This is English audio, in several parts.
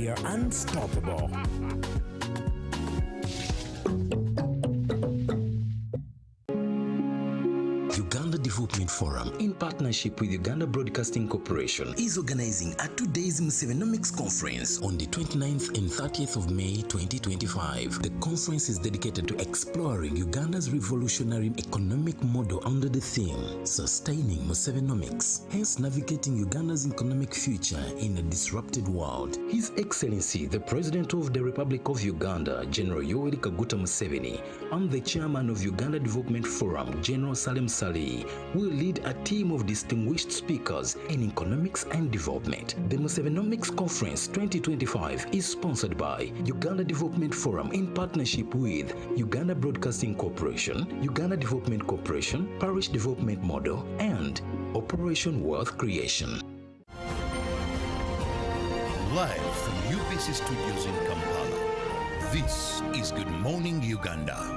We are unstoppable. Uganda Development Forum, in partnership with Uganda Broadcasting Corporation, is organizing a two-days Musevenomics Conference on the 29th and 30th of May 2025. The conference is dedicated to exploring Uganda's revolutionary economic model under the theme, Sustaining Musevenomics, hence navigating Uganda's economic future in a disrupted world. His Excellency, the President of the Republic of Uganda, General Yoweri Kaguta Museveni, and the Chairman of Uganda Development Forum, General Salim Saleh, will lead a team of distinguished speakers in economics and development. The Musevenomics Conference 2025 is sponsored by Uganda Development Forum in partnership with Uganda Broadcasting Corporation, Uganda Development Corporation, Parish Development Model, and Operation Wealth Creation. Live from UBC Studios in Kampala, this is Good Morning Uganda.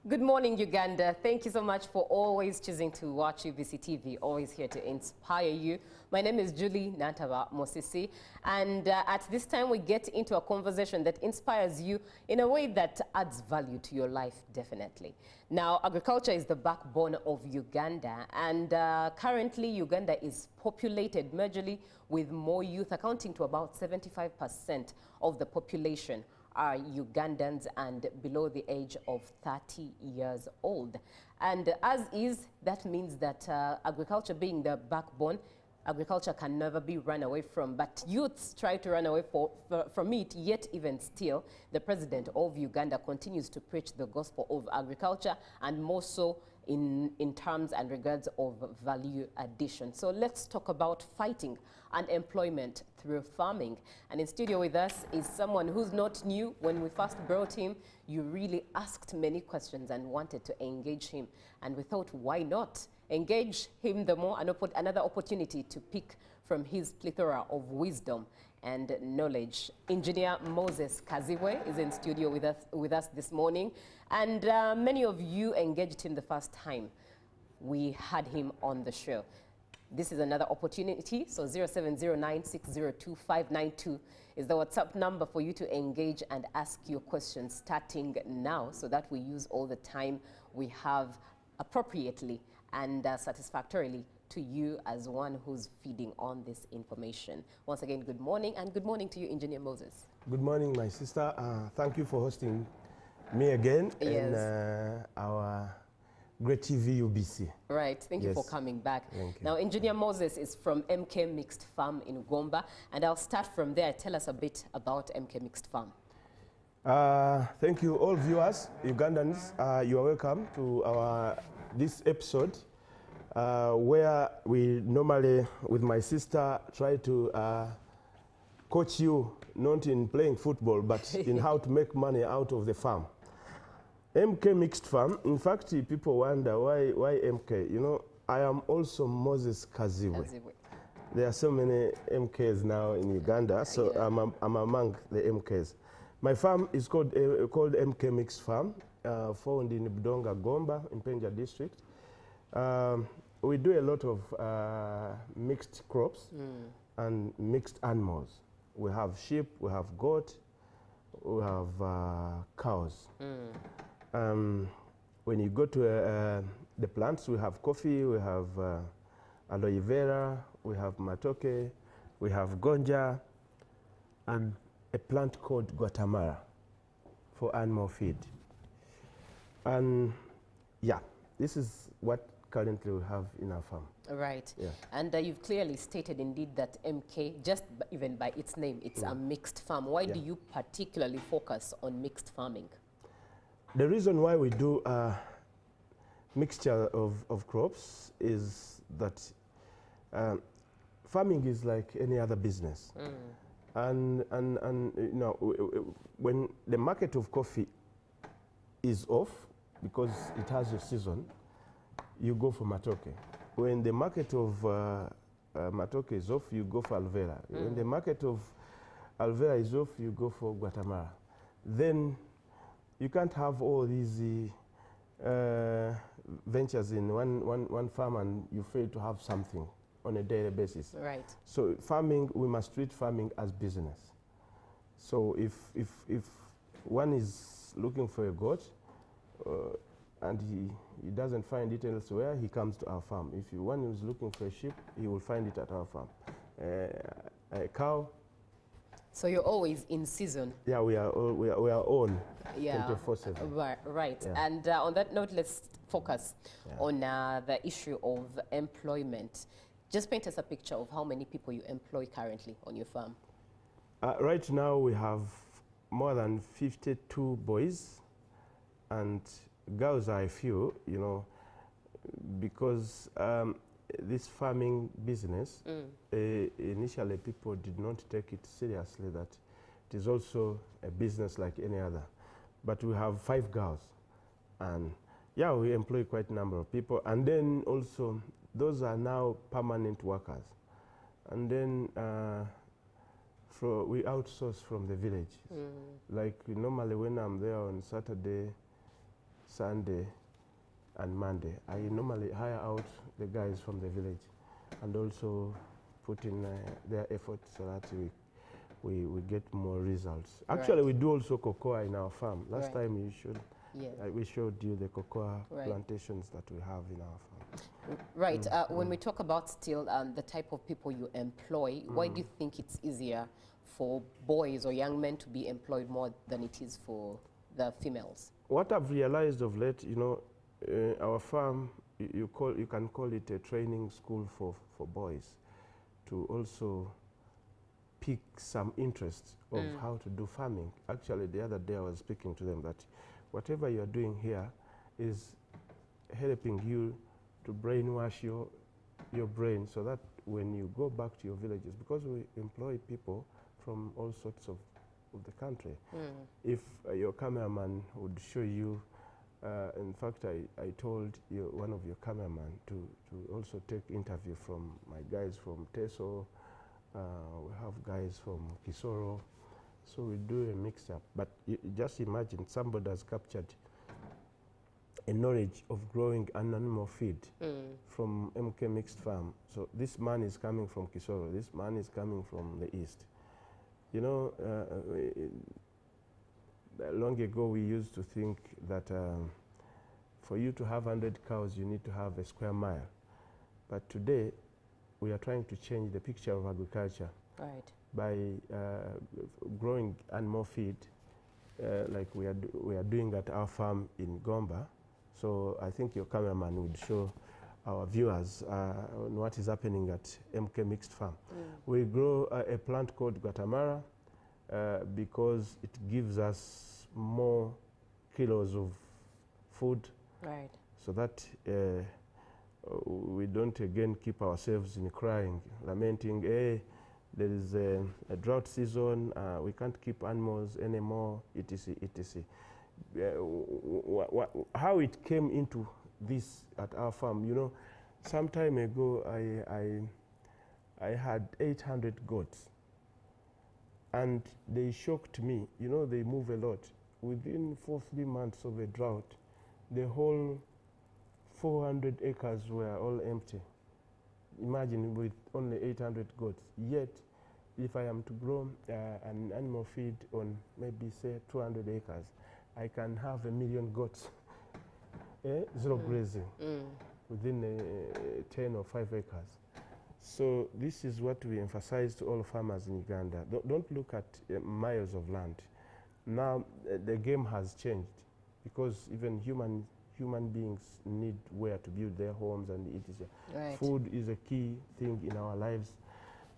Good morning, Uganda. Thank you so much for always choosing to watch UBC TV, always here to inspire you. My name is Julie Nantaba Mosisi, and at this time we get into a conversation that inspires you in a way that adds value to your life, definitely. Now, agriculture is the backbone of Uganda, and currently Uganda is populated majorly with more youth, accounting to about 75% of the population are Ugandans and below the age of 30 years old. And as is, that means that agriculture being the backbone, agriculture can never be run away from, but youths try to run away from it, yet even still, the president of Uganda continues to preach the gospel of agriculture, and more so in terms and regards of value addition. So let's talk about fighting unemployment through farming. And in studio with us is someone who's not new. When we first brought him, you really asked many questions and wanted to engage him. And we thought, why not engage him the more, and another opportunity to pick from his plethora of wisdom and knowledge. Engineer Moses Kaziwe is in studio with us this morning, and many of you engaged him the first time we had him on the show. This is another opportunity, so 0709602592 is the WhatsApp number for you to engage and ask your questions starting now, so that we use all the time we have appropriately and satisfactorily to you as one who's feeding on this information. Once again, good morning, and good morning to you, Engineer Moses. Good morning, my sister. Thank you for hosting me again in our great TV UBC. Right, thank you for coming back. Thank you. Now, Engineer Moses is from MK Mixed Farm in Gomba, and I'll start from there. Tell us a bit about MK Mixed Farm. Thank you, all viewers, Ugandans. You are welcome to this episode where we normally, with my sister, try to coach you not in playing football, but in how to make money out of the farm. MK Mixed Farm, in fact, people wonder why MK. You know, I am also Moses Kaziwe. There are so many MKs now in Uganda, so I'm among the MKs. My farm is called MK Mixed Farm, found in Budonga, Gomba, in Penja district. We do a lot of mixed crops and mixed animals. We have sheep, we have goat, we have cows. When you go to the plants, we have coffee, we have aloe vera, we have matoke, we have gonja, and a plant called guatemala for animal feed. And yeah, this is what currently we have in our farm. Right. Yeah. And you've clearly stated indeed that MK, just even by its name, it's a mixed farm. Why do you particularly focus on mixed farming? The reason why we do mixture of crops is that farming is like any other business. And you know, when the market of coffee is off because it has a season, you go for matoke. When the market of matoke is off, you go for Alvera. When the market of Alvera is off, you go for Guatemala. Then you can't have all these ventures in one farm and you fail to have something on a daily basis. Right. So farming, we must treat farming as business. So if one is looking for a goat and he doesn't find it elsewhere, he comes to our farm. If one is looking for a sheep, he will find it at our farm. A cow. So you're always in season. Yeah, we are on 24/7. Right. Yeah. And on that note, let's focus on the issue of employment. Just paint us a picture of how many people you employ currently on your farm. Right now we have more than 52 boys, and girls are a few, you know, because this farming business, initially people did not take it seriously, that it is also a business like any other. But we have 5 girls, and yeah, we employ quite a number of people. And then also, those are now permanent workers. And then we outsource from the village. Like normally when I'm there on Saturday, Sunday, and Monday, I normally hire out the guys from the village and also put in their effort so that we get more results. Actually, we do also cocoa in our farm. Last time we showed you the cocoa plantations that we have in our farm. Right. When we talk about still the type of people you employ, why do you think it's easier for boys or young men to be employed more than it is for the females? What I've realized of late, you know, our farm, you can call it a training school for boys to also pick some interest of how to do farming. Actually, the other day I was speaking to them that whatever you're doing here is helping you to brainwash your brain so that when you go back to your villages, because we employ people from all sorts of the country. If your cameraman would show you, in fact, I told one of your cameramen to also take interview from my guys from Teso. We have guys from Kisoro. So we do a mix-up. But just imagine somebody has captured a knowledge of growing an animal feed from MK Mixed Farm. So this man is coming from Kisoro. This man is coming from the east. You know, long ago we used to think that for you to have 100 cows, you need to have a square mile. But today, we are trying to change the picture of agriculture by growing animal feed, like we are doing at our farm in Gomba. So I think your cameraman would show our viewers on what is happening at MK Mixed Farm. We grow a plant called Guatemala because it gives us more kilos of food, so that we don't again keep ourselves in crying, lamenting, hey, there is a drought season, we can't keep animals anymore, etc., etc. How it came into this at our farm, you know, some time ago I had 800 goats, and they shocked me. You know, they move a lot. Within 3 months of a drought, the whole 400 acres were all empty. Imagine, with only 800 goats. Yet, if I am to grow an animal feed on maybe say 200 acres, I can have 1 million goats, zero grazing, within 10 or 5 acres. So this is what we emphasize to all farmers in Uganda. Don't look at miles of land. Now the game has changed, because even human beings need where to build their homes, and it is food is a key thing in our lives.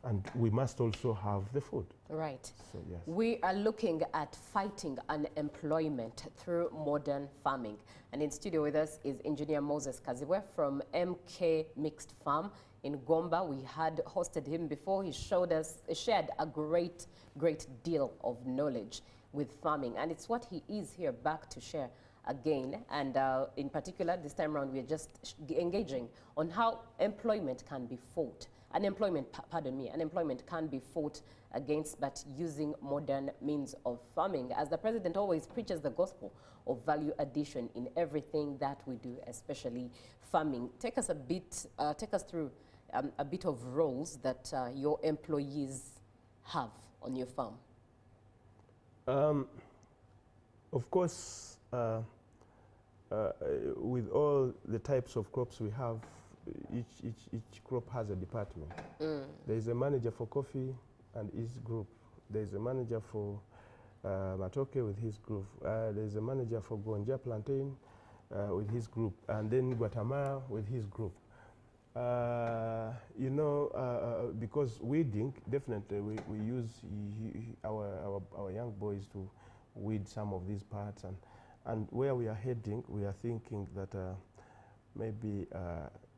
And we must also have the food. Right. So, yes. We are looking at fighting unemployment through modern farming. And in studio with us is Engineer Moses Kaziwe from MK Mixed Farm in Gomba. We had hosted him before. He shared a great deal of knowledge with farming. And it's what he is here back to share again. And in particular, this time around, we're just engaging on how employment can be fought. Unemployment can be fought against, but using modern means of farming. As the president always preaches the gospel of value addition in everything that we do, especially farming. Take us through a bit of roles that your employees have on your farm. Of course, with all the types of crops we have, each crop has a department. There is a manager for coffee and his group. There is a manager for matoke with his group. There is a manager for gonja plantain with his group, and then guatemala with his group. You know, because weeding, definitely we use our young boys to weed some of these parts, and where we are heading, we are thinking that maybe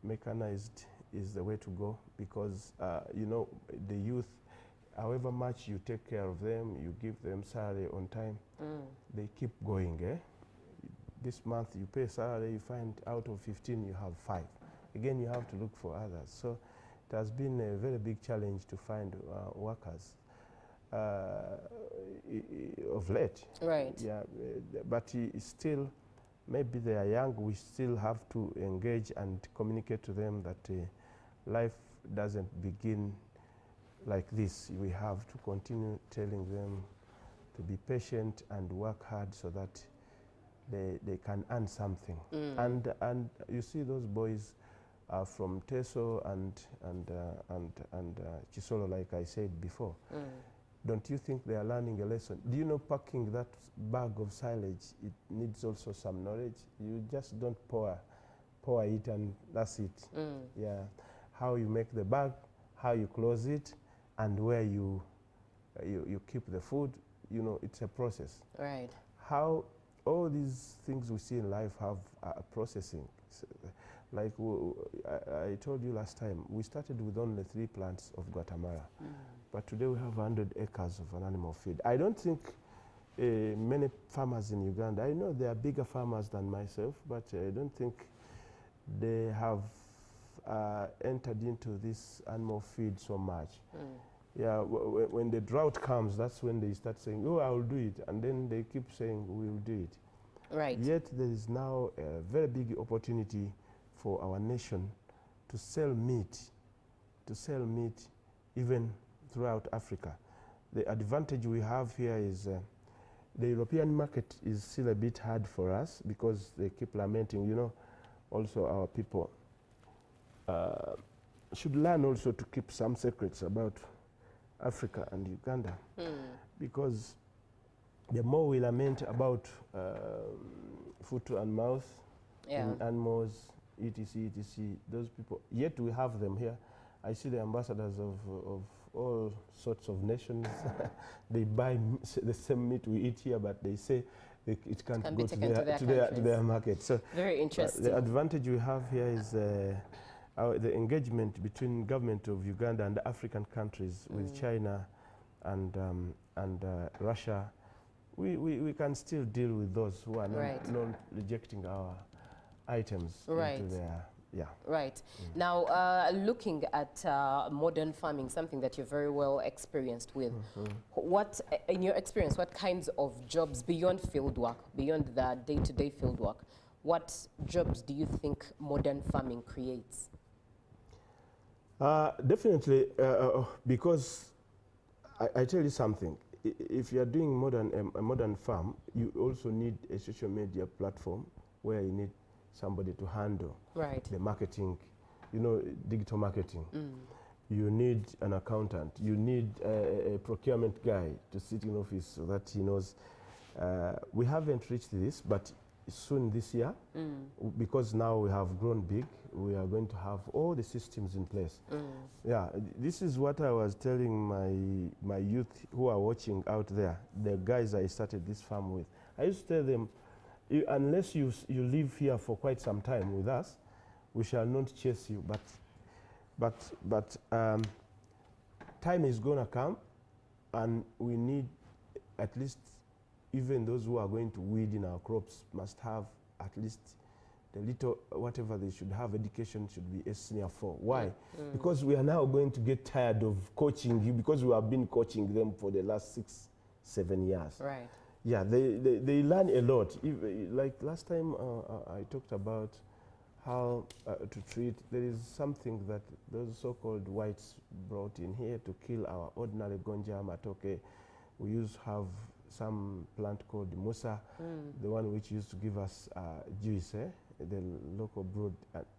mechanized is the way to go, because you know, the youth, however much you take care of them, you give them salary on time, they keep going. This month you pay salary, you find out of 15 you have 5. Again, you have to look for others. So it has been a very big challenge to find workers of late. Right. Yeah, but still, maybe they are young. We still have to engage and communicate to them that life doesn't begin like this. We have to continue telling them to be patient and work hard so that they can earn something. And you see those boys from Teso and Chisolo, like I said before. Don't you think they are learning a lesson? Do you know packing that bag of silage, it needs also some knowledge? You just don't pour it and that's it. Yeah, how you make the bag, how you close it, and where you keep the food, you know, it's a process. Right. How all these things we see in life have a processing. So, like I told you last time, we started with only 3 plants of Guatemala. But today we have 100 acres of an animal feed. I don't think many farmers in Uganda, I know they are bigger farmers than myself, but I don't think they have entered into this animal feed so much. Yeah, when the drought comes, that's when they start saying, oh, I will do it. And then they keep saying, we will do it. Right. Yet there is now a very big opportunity for our nation to sell meat even throughout Africa. The advantage we have here is the European market is still a bit hard for us because they keep lamenting. You know, also our people should learn also to keep some secrets about Africa and Uganda, because the more we lament about foot and mouth in animals, etc., those people, yet we have them here. I see the ambassadors of all sorts of nations. They buy the same meat we eat here, but they say it can't go to their market. So very interesting. The advantage we have here is the engagement between government of Uganda and the African countries with China and Russia. We can still deal with those who are not rejecting our items into their. Yeah. Right. Now, looking at modern farming, something that you're very well experienced with, what, in your experience, what kinds of jobs beyond field work, beyond the day-to-day field work, what jobs do you think modern farming creates? Definitely, because I tell you something. If you are doing a modern farm, you also need a social media platform where you need somebody to handle the marketing, you know, digital marketing. You need an accountant. You need a procurement guy to sit in office so that he knows. We haven't reached this, but soon this year, because now we have grown big, we are going to have all the systems in place. Yeah, this is what I was telling my youth who are watching out there, the guys I started this farm with. I used to tell them, unless you live here for quite some time with us, we shall not chase you. But time is going to come, and we need at least, even those who are going to weed in our crops must have at least the little, whatever they should have, education should be a senior 4. Why? Because we are now going to get tired of coaching you, because we have been coaching them for the last 6-7 years. Right. Yeah, they learn a lot. Like last time I talked about how to treat, there is something that those so-called whites brought in here to kill our ordinary gonja, matoke. We used to have some plant called musa, the one which used to give us juice, the local broad,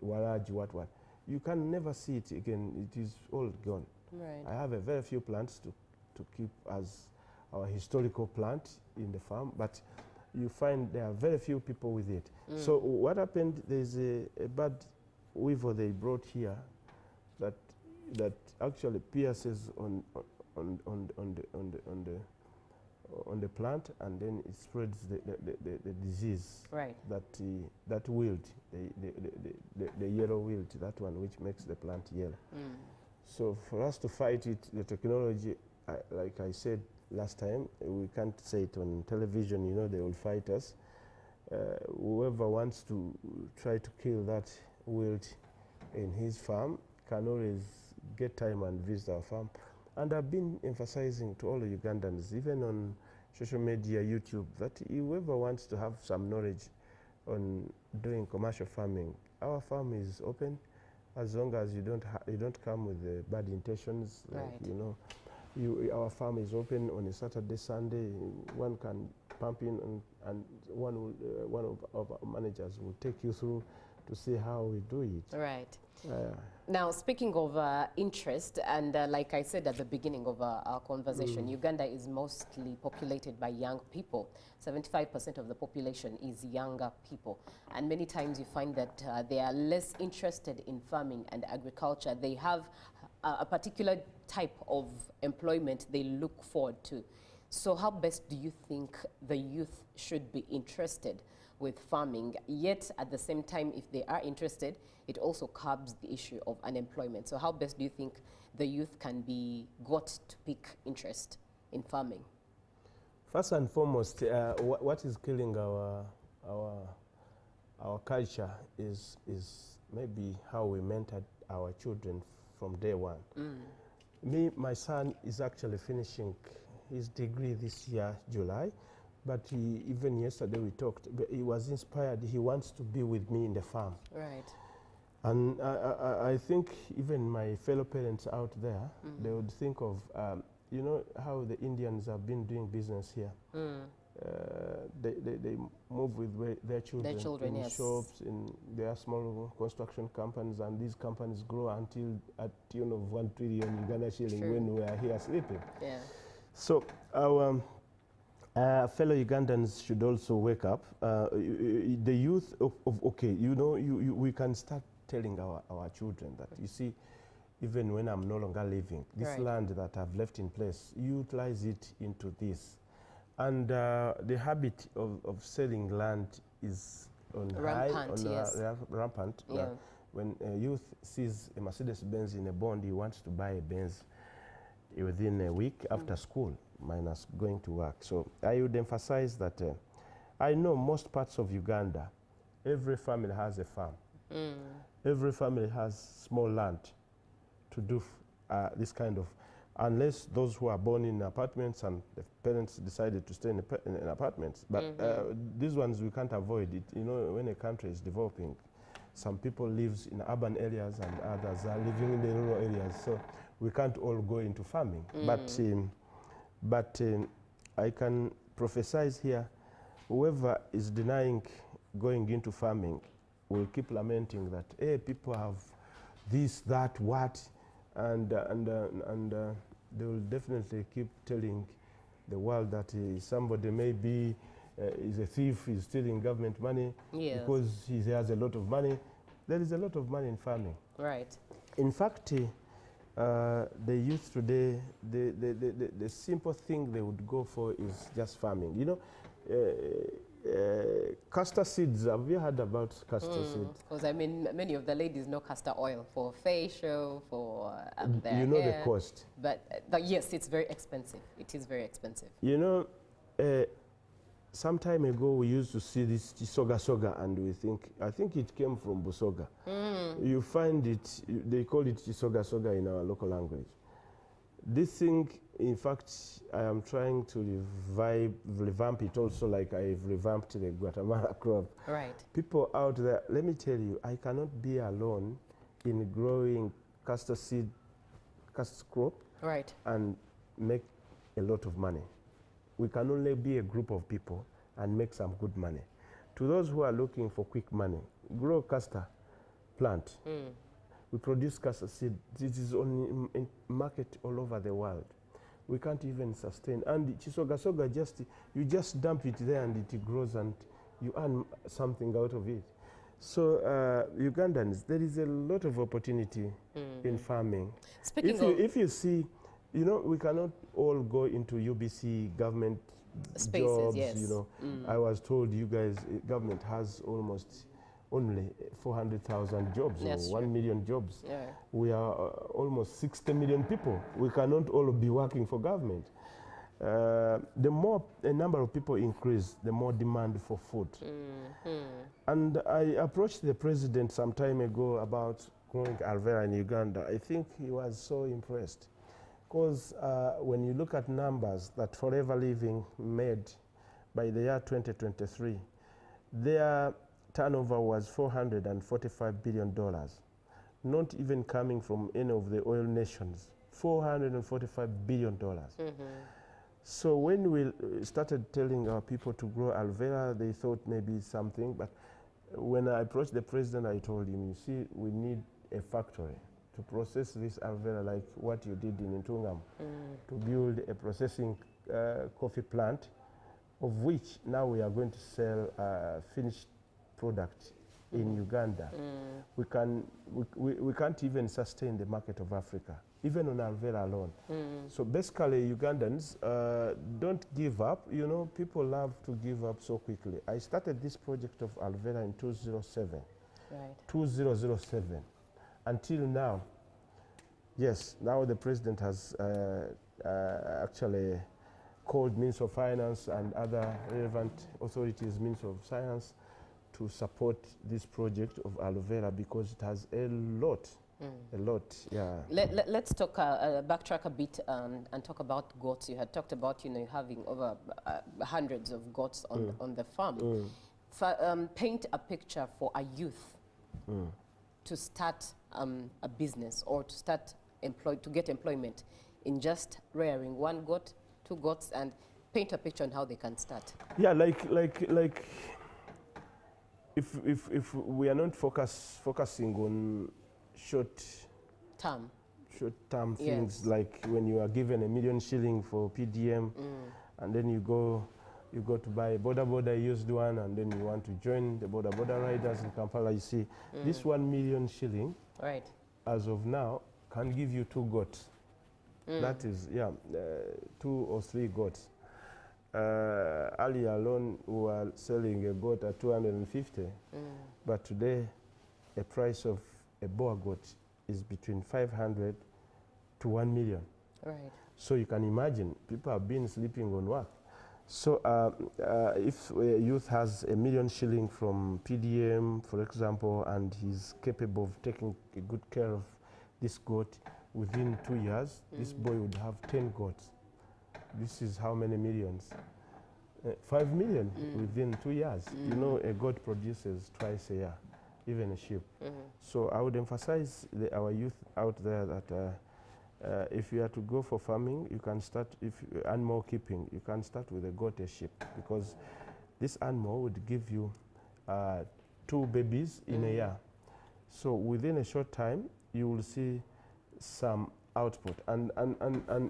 walaji, what. You can never see it again. It is all gone. Right. I have a very few plants to keep as our historical plant in the farm, but you find there are very few people with it. So what happened, there's a bad weevil they brought here that actually pierces on the plant, and then it spreads the disease. Right. That wilt, the yellow wilt, that one which makes the plant yellow. So for us to fight it, the technology, like I said last time, we can't say it on television, you know, they will fight us. Whoever wants to try to kill that wilt in his farm can always get time and visit our farm. And I've been emphasizing to all the Ugandans, even on social media, YouTube, that whoever wants to have some knowledge on doing commercial farming, our farm is open, as long as you don't come with bad intentions. Like, Right. you know, our farm is open on a Saturday, Sunday. One can pump in, and one of our managers will take you through to see how we do it. Right. Now, speaking of interest, and like I said at the beginning of our conversation, Uganda is mostly populated by young people. 75% of the population is younger people. And many times you find that they are less interested in farming and agriculture. They have a particular type of employment they look forward to. So how best do you think the youth should be interested with farming, yet at the same time, if they are interested, it also curbs the issue of unemployment? So how best do you think the youth can be got to pick interest in farming? First and foremost, what is killing our culture is maybe how we mentored our children from day one. My son is actually finishing his degree this year, July. But even yesterday we talked, he was inspired. He wants to be with me in the farm. Right. And I think even my fellow parents out there, they would think of, you know, how the Indians have been doing business here. They move with their children in yes. shops, in their small construction companies, and these companies grow until a tune of 1 trillion Uganda shilling when we are here sleeping. Yeah. So our fellow Ugandans should also wake up. The youth okay, you know, we can start telling our children that, you see, even when I'm no longer living, this land that I've left in place, utilize it into this. And the habit of selling land is on rampant. Yeah. When a youth sees a Mercedes-Benz in a bond, he wants to buy a Benz within a week after school, minus going to work. So I would emphasize that I know most parts of Uganda, every family has a farm. Every family has small land to do this kind of, unless those who are born in apartments and the parents decided to stay in apartments. But these ones we can't avoid it. You know, when a country is developing, some people live in urban areas and others are living in the rural areas. So we can't all go into farming. But I can prophesize here, whoever is denying going into farming will keep lamenting that, hey, people have this, that, what, and they will definitely keep telling the world that somebody may be is a thief, he's stealing government money Yes. because he has a lot of money. There is a lot of money in farming. Right. In fact, the youth today, the simple thing they would go for is just farming. You know, castor seeds, have you heard about castor seeds? Because I mean, many of the ladies know castor oil for facial, for their You know hair. the cost. But yes, it's very expensive. It is very expensive. You know, some time ago we used to see this chisoga soga and we think, I think it came from Busoga. You find it, they call it chisoga soga in our local language. This thing, in fact, I am trying to revamp it also like I've revamped the Guatemala crop. Right. People out there, let me tell you, I cannot be alone in growing castor seed, castor crop, Right. and make a lot of money. We can only be a group of people and make some good money. To those who are looking for quick money, grow castor plant. We produce castor seed. This is on in market all over the world. We can't even sustain. And chisoga soga, you just dump it there and it grows and you earn something out of it. So Ugandans, there is a lot of opportunity in farming. Speaking If you see, you know, we cannot all go into UBC government Spaces, jobs. yes. You know, I was told you guys, government has almost only 400,000 jobs That's or 1 million jobs. Yeah. We are almost 60 million people. We cannot all be working for government. The more a number of people increase, the more demand for food. And I approached the president some time ago about growing aloe vera in Uganda. I think he was so impressed. Because when you look at numbers that Forever Living made by the year 2023, their turnover was $445 billion, not even coming from any of the oil nations, $445 billion. So when we started telling our people to grow aloe vera, they thought maybe something, but when I approached the president, I told him, you see, we need a factory to process this aloe vera like what you did in Ntungam, to build a processing coffee plant, of which now we are going to sell finished product in Uganda. We can't even sustain the market of Africa, even on aloe vera alone. So basically, Ugandans, don't give up. You know, people love to give up so quickly. I started this project of aloe vera in 2007. Right. 2007. Until now, yes, now the president has actually called Minister of Finance and other relevant authorities, Minister of Science, to support this project of aloe vera because it has a lot, yeah. Let's talk, backtrack a bit and talk about goats. You had talked about, you know, having over hundreds of goats on the farm. Paint a picture for a youth to start a business or to start to get employment in just rearing one goat, two goats, and paint a picture on how they can start. Yeah, like if we are not focusing on short-term things, Yes. like when you are given $1 million shilling for PDM, and then you go to buy a boda used one, and then you want to join the boda riders in Kampala. You see, this 1 million shilling, Right. as of now, can give you 2 goats. That is, 2 or 3 goats. Earlier alone, we were selling a goat at 250, but today, a price of a Boer goat is between 500 to 1 million. Right. So you can imagine, people have been sleeping on work. So if a youth has $1 million shilling from PDM, for example, and he's capable of taking a good care of this goat, within 2 years, this boy would have 10 goats. This is how many millions? 5 million within 2 years. You know, a goat produces twice a year, even a sheep. So I would emphasize our youth out there that if you are to go for farming, you can start, animal keeping, you can start with a goat, a sheep, because this animal would give you 2 babies in a year. So within a short time, you will see some output. And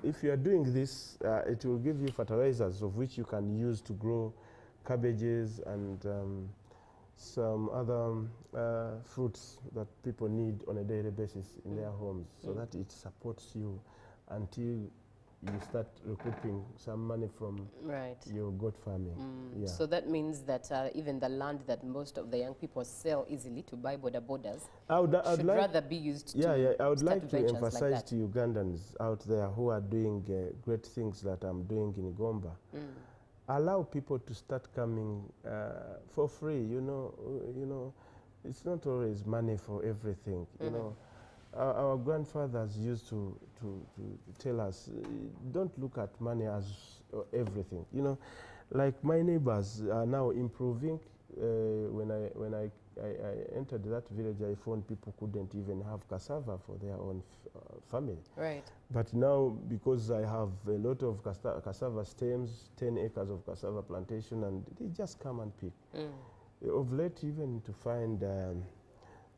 if you are doing this, it will give you fertilizers of which you can use to grow cabbages and some other fruits that people need on a daily basis in their homes, so that it supports you until you start recouping some money from your goat farming. Yeah. So that means that even the land that most of the young people sell easily to buy borders should rather be used to I would like to ventures emphasize like to Ugandans out there who are doing great things that I'm doing in Gomba. Allow people to start coming for free. You know, it's not always money for everything. You know, our grandfathers used to tell us, don't look at money as everything. You know, like my neighbors are now improving. When I entered that village, I found people couldn't even have cassava for their own family. Right. But now, because I have a lot of cassava stems, 10 acres of cassava plantation, and they just come and pick. Of late, even to find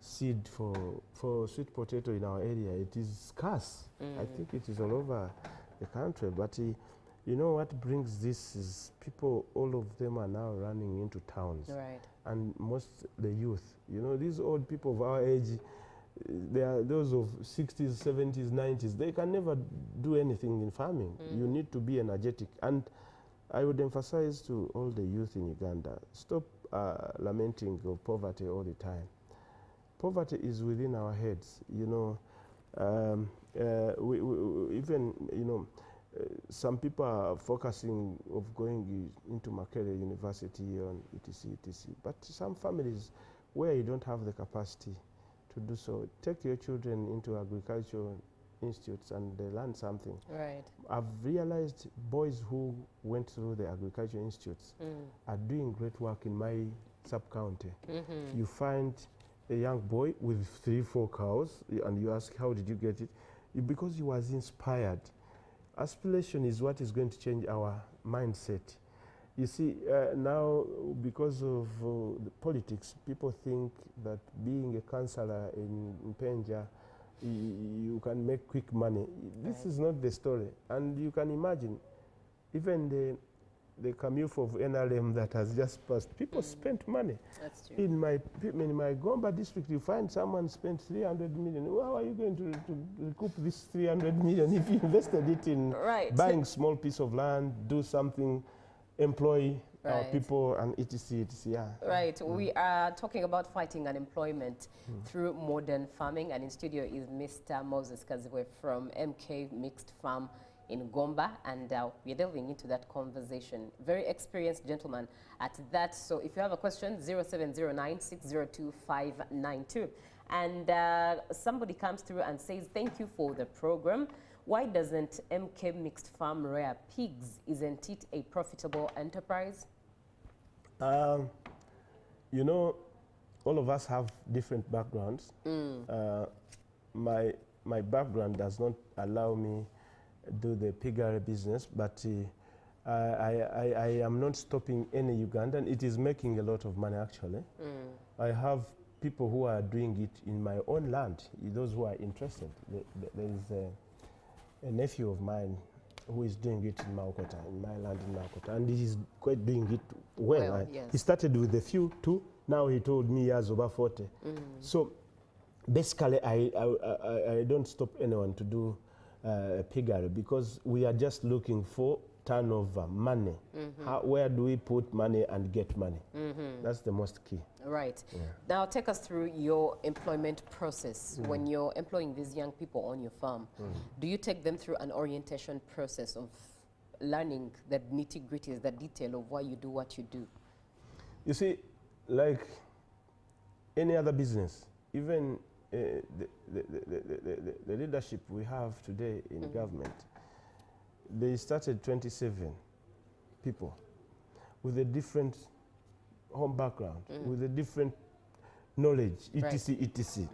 seed for sweet potato in our area, it is scarce. I think it is all over the country. But you know what brings this is people, all of them are now running into towns. Right. And most the youth, you know, these old people of our age, they are those of 60s, 70s, 90s, they can never do anything in farming. You need to be energetic. And I would emphasize to all the youth in Uganda, stop lamenting of poverty all the time. Poverty is within our heads, you know. We even, you know, some people are focusing of going into Makerere University on etc. But some families where you don't have the capacity to do so, take your children into agricultural institutes and they learn something. Right. I've realized boys who went through the agricultural institutes are doing great work in my sub-county. You find a young boy with 3-4 cows and you ask, how did you get it? Because he was inspired. Aspiration is what is going to change our mindset. You see, now because of the politics, people think that being a councillor in Penja, you can make quick money. This is not the story. And you can imagine, even the commute of NRM that has just passed, people spent money. That's true. In my Gomba district, you find someone spent 300 million. How are you going to recoup this 300 million if you invested it in buying small piece of land, do something, employ our people, and etc. Yeah. Right. We are talking about fighting unemployment through modern farming, and in studio is Mr. Moses Kazibwe from MK Mixed Farm in Gomba, and we're delving into that conversation. Very experienced gentleman at that. So if you have a question, 0709-602-592. And somebody comes through and says, thank you for the program. Why doesn't MK Mixed Farm rear pigs? Isn't it a profitable enterprise? You know, all of us have different backgrounds. My background does not allow me do the piggery business, but I am not stopping any Ugandan. It is making a lot of money, actually. I have people who are doing it in my own land, those who are interested. There is a nephew of mine who is doing it in Maokota, in my land in Maokota, and he is quite doing it well. Yes. He started with a few, 2, now he told me he has over 40. So basically, I don't stop anyone to do piggery, because we are just looking for turnover, money. Where do we put money and get money? That's the most key. Right. Yeah. Now take us through your employment process. When you're employing these young people on your farm, do you take them through an orientation process of learning the nitty-gritties, the detail of why you do what you do? You see, like any other business, even the leadership we have today in government, they started 27 people with a different home background, with a different knowledge, etc., etc.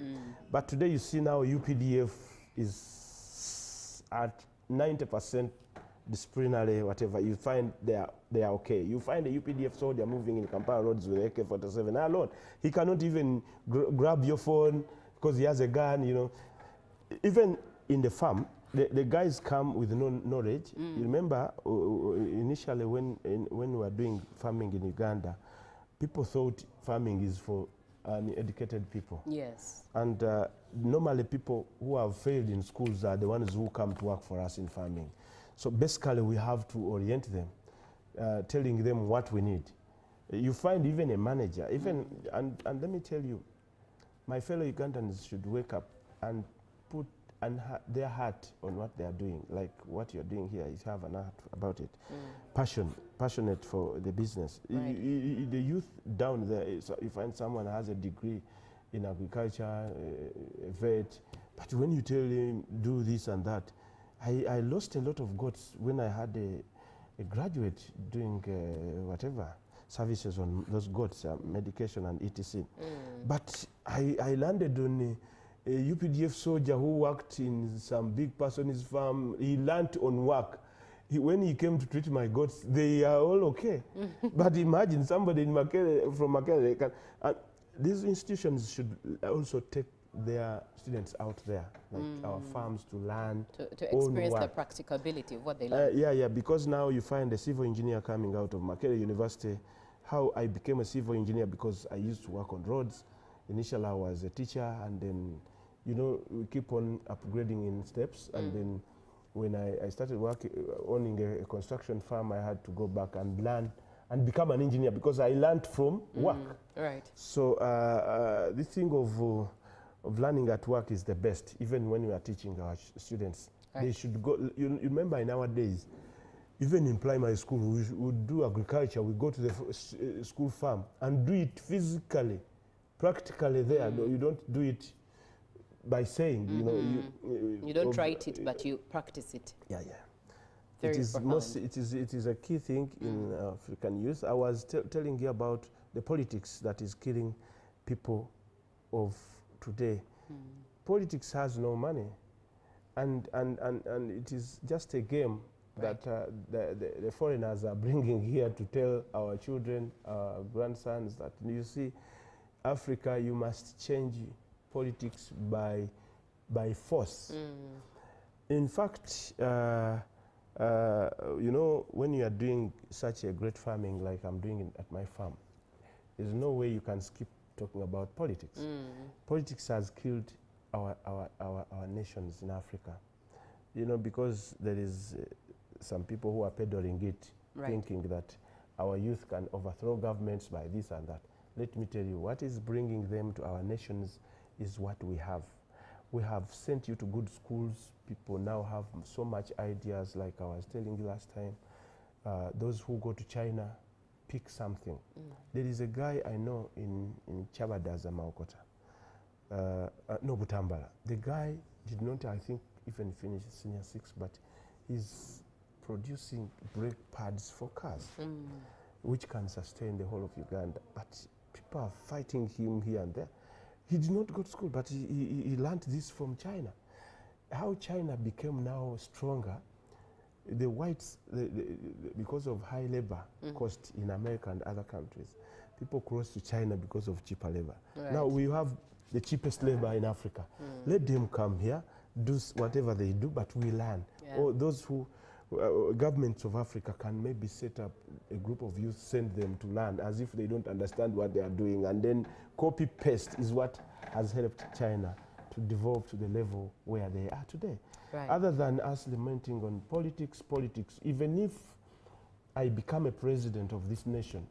But today you see now UPDF is at 90% disciplinary, whatever. You find they are okay. You find a UPDF soldier moving in Kampala roads with AK-47 alone. He cannot even grab your phone because he has a gun, you know. Even in the farm, the guys come with no knowledge. You remember initially when we were doing farming in Uganda, people thought farming is for uneducated people. Yes. And normally people who have failed in schools are the ones who come to work for us in farming. So basically we have to orient them, telling them what we need. You find even a manager, and let me tell you, my fellow Ugandans should wake up and put their heart on what they are doing, like what you're doing here. You have an heart about it, passionate for the business. Right. The youth down there, so you find someone has a degree in agriculture, a vet, but when you tell him do this and that, I lost a lot of goats when I had a graduate doing whatever services on those goats, medication and etc. But I landed on a UPDF soldier who worked in some big person's farm. He learned on work. When he came to treat my goats, they are all okay. But imagine somebody in Makere, from Makere, these institutions should also take their students out there, like our farms, to learn, to experience the practicability of what they learn. Yeah, because now you find a civil engineer coming out of Makere University. How I became a civil engineer, because I used to work on roads. Initially I was a teacher, and then, you know, we keep on upgrading in steps. And then when I started working, owning a construction firm, I had to go back and learn and become an engineer, because I learned from work. Right. So this thing of learning at work is the best, even when we are teaching our students. Right. They should go, you remember in our days, even in primary school, we would do agriculture. We go to the school farm and do it physically, practically there. You don't do it by saying, you know. You don't write it, but you practice it. Yeah. Very it is profound. it is a key thing in African youth. I was telling you about the politics that is killing people of today. Politics has no money, and it is just a game that the foreigners are bringing here to tell our children, our grandsons, that you see, Africa, you must change politics by force. In fact, you know, when you are doing such a great farming like I'm doing at my farm, there's no way you can skip talking about politics. Politics has killed our nations in Africa, you know, because there is some people who are peddling it, thinking that our youth can overthrow governments by this and that. Let me tell you, what is bringing them to our nations is what we have. We have sent you to good schools. People now have so much ideas, like I was telling you last time. Those who go to China pick something. There is a guy I know in Chabadaza, Maokota, no, Butambala. The guy did not, I think, even finish senior 6, but he's producing brake pads for cars, which can sustain the whole of Uganda. But people are fighting him here and there. He did not go to school, but he learned this from China. How China became now stronger, the whites, because of high labor cost in America and other countries, people cross to China because of cheaper labor. Right. Now we have the cheapest labor in Africa. Let them come here, do whatever they do, but we learn. Or those who, governments of Africa can maybe set up a group of youth, send them to learn, as if they don't understand what they are doing, and then copy-paste is what has helped China to devolve to the level where they are today. Right. Other than us lamenting on politics, even if I become a president of this nation,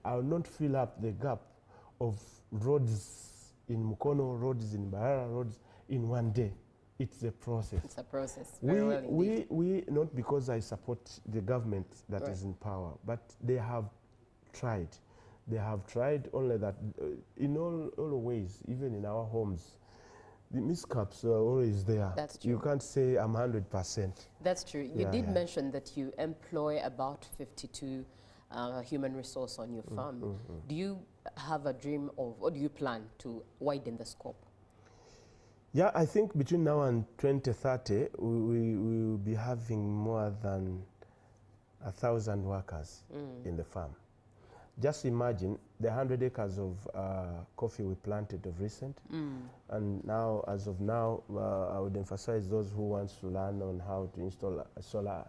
I will not fill up the gap of roads in Mukono, roads in Mbarara, roads in one day. It's a process. It's a process. Very well indeed. We not because I support the government that is in power, but they have tried. They have tried, only that in all ways, even in our homes, the miscaps are always there. That's true. You can't say I'm 100%. That's true. You did mention that you employ about 52 human resource on your farm. Do you have a dream of, or do you plan to widen the scope? Yeah, I think between now and 2030, we will be having more than 1,000 workers in the farm. just imagine the 100 acres of coffee we planted of recent. And now, as of now, I would emphasize those who want to learn on how to install a solar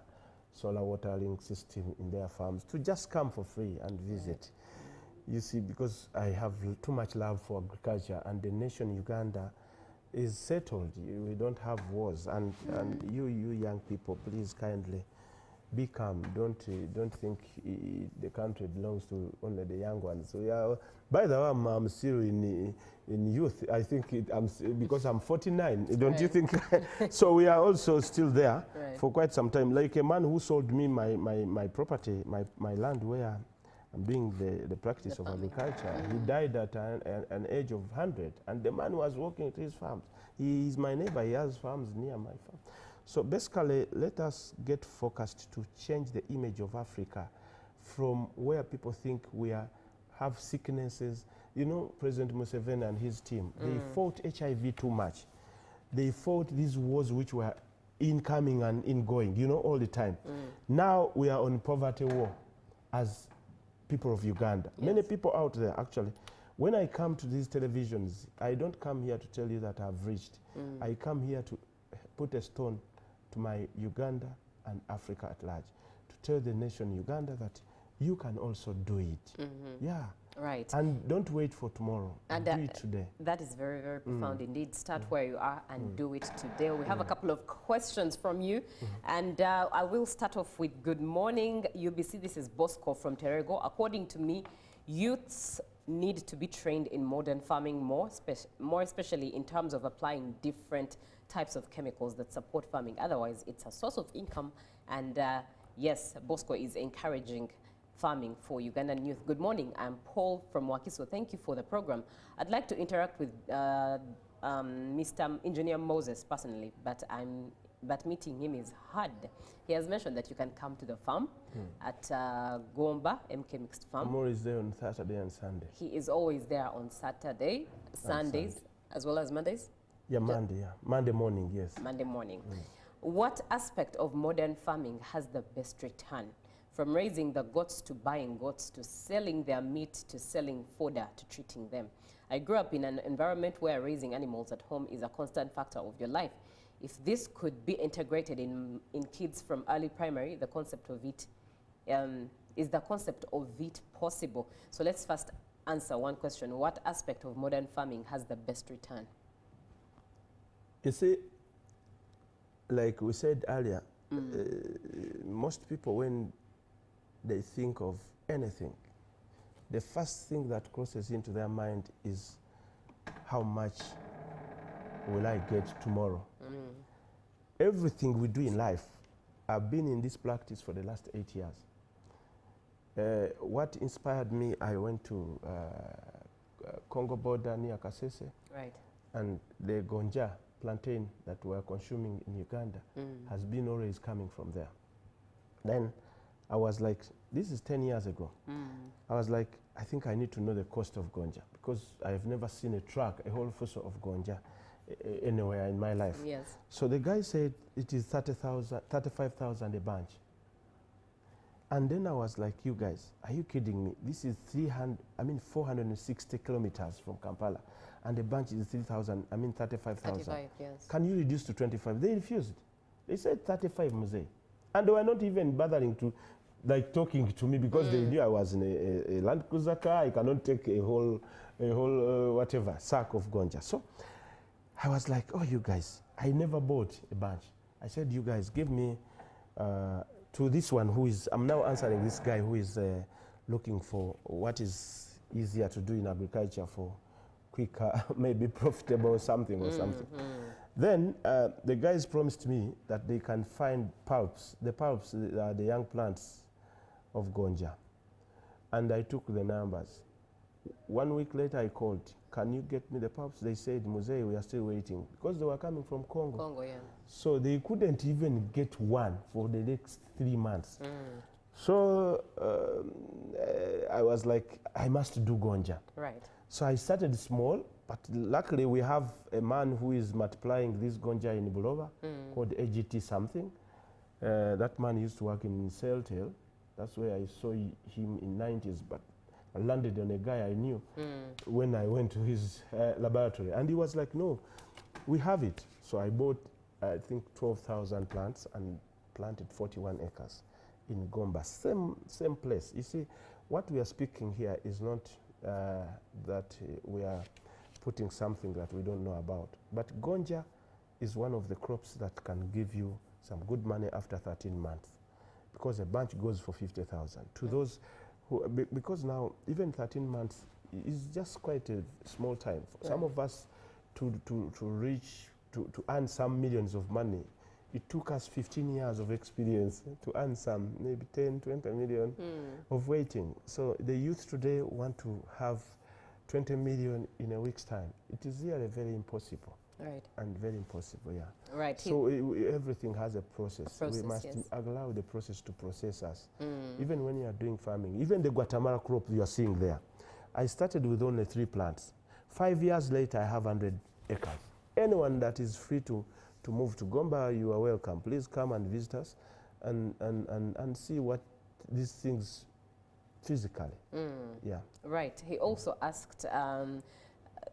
watering system in their farms to just come for free and visit. You see, because I have too much love for agriculture, and the nation Uganda is settled. We don't have wars. And you young people, please kindly be calm. Don't think the country belongs to only the young ones. So yeah, by the way, I'm still in youth. I think because I'm 49. Don't you think? So we are also still there for quite some time. Like a man who sold me my property, my land where I'm doing the practice of agriculture. He died at an age of 100, and the man was working at his farms. He is my neighbor. He has farms near my farm. So basically, let us get focused to change the image of Africa from where people think we have sicknesses. You know, President Museveni and his team, they fought HIV too much. They fought these wars which were incoming and ingoing, you know, all the time. Now we are on poverty war as people of Uganda. Yes. Many people out there, actually, when I come to these televisions, I don't come here to tell you that I've reached. I come here to put a stone to my Uganda and Africa at large, to tell the nation Uganda that you can also do it. Yeah. Right. And don't wait for tomorrow. And do it today. That is very, very profound indeed. Start where you are and do it today. We have a couple of questions from you. And I will start off with good morning, UBC. This is Bosco from Terego. According to me, youths need to be trained in modern farming more especially in terms of applying different types of chemicals that support farming. Otherwise, it's a source of income. And yes, Bosco is encouraging farming for Ugandan youth. Good morning, I'm Paul from Wakiso. Thank you for the program. I'd like to interact with Mr. Engineer Moses personally, but meeting him is hard. He has mentioned that you can come to the farm at Gomba, MK Mixed Farm. I'm always there on Saturday and Sunday. He is always there on Saturday, Sundays, as well as Mondays? Yeah, Monday, yeah. Monday morning, yes. Monday morning. What aspect of modern farming has the best return? From raising the goats to buying goats, to selling their meat, to selling fodder, to treating them. I grew up in an environment where raising animals at home is a constant factor of your life. If this could be integrated in kids from early primary, the concept of it, is the concept of it possible? So let's first answer one question. What aspect of modern farming has the best return? You see, like we said earlier, most people, when they think of anything, the first thing that crosses into their mind is how much will I get tomorrow? Everything we do in life, I've been in this practice for the last 8 years. What inspired me, I went to Congo border near Kasese. Right. And the gonja plantain that we're consuming in Uganda has been always coming from there. Then I was like, this is 10 years ago. I was like, I think I need to know the cost of gonja, because I've never seen a truck, a whole fuso of gonja anywhere in my life. Yes. So the guy said it is 35,000 a bunch. And then I was like, you guys, are you kidding me? This is 460 kilometers from Kampala. And the bunch is 35,000. 35, yes. Can you reduce to 25? They refused. They said 35, Muse. And they were not even bothering to, like, talking to me, because they knew I was in a Land Cruiser car. I cannot take a whole whatever, sack of gonja. So I was like, oh, you guys, I never bought a bunch. I said, you guys, give me to this one who is, I'm now answering this guy who is looking for what is easier to do in agriculture for quicker, maybe profitable something or something. Then the guys promised me that they can find pulps. The pulps are the young plants of gonja. And I took the numbers. 1 week later I called, can you get me the pulps? They said, Muse, we are still waiting, because they were coming from Congo. Congo, yeah. So they couldn't even get one for the next 3 months. So I was like, I must do gonja. Right. So I started small, but luckily we have a man who is multiplying this gonja in Bulova called AGT something. That man used to work in Celltel. That's where I saw him in 90s, but I landed on a guy I knew when I went to his laboratory. And he was like, no, we have it. So I bought, I think, 12,000 plants and planted 41 acres in Gomba, same place. You see, what we are speaking here is not that we are putting something that we don't know about. But gonja is one of the crops that can give you some good money after 13 months, because a bunch goes for 50,000. To those who, because now even 13 months is just quite a small time. For some of us to reach, to earn some millions of money, it took us 15 years of experience to earn some, maybe 10, 20 million of waiting. So the youth today want to have 20 million in a week's time. It is really very impossible. Right. And very impossible, yeah. Right. So everything has a process. We must yes. allow the process to process us. Even when you are doing farming, even the Guatemala crop you are seeing there, I started with only 3 plants. 5 years later, I have 100 acres. Anyone that is free to move to Gomba, you are welcome. Please come and visit us and see what these things physically. Yeah. Right. He also asked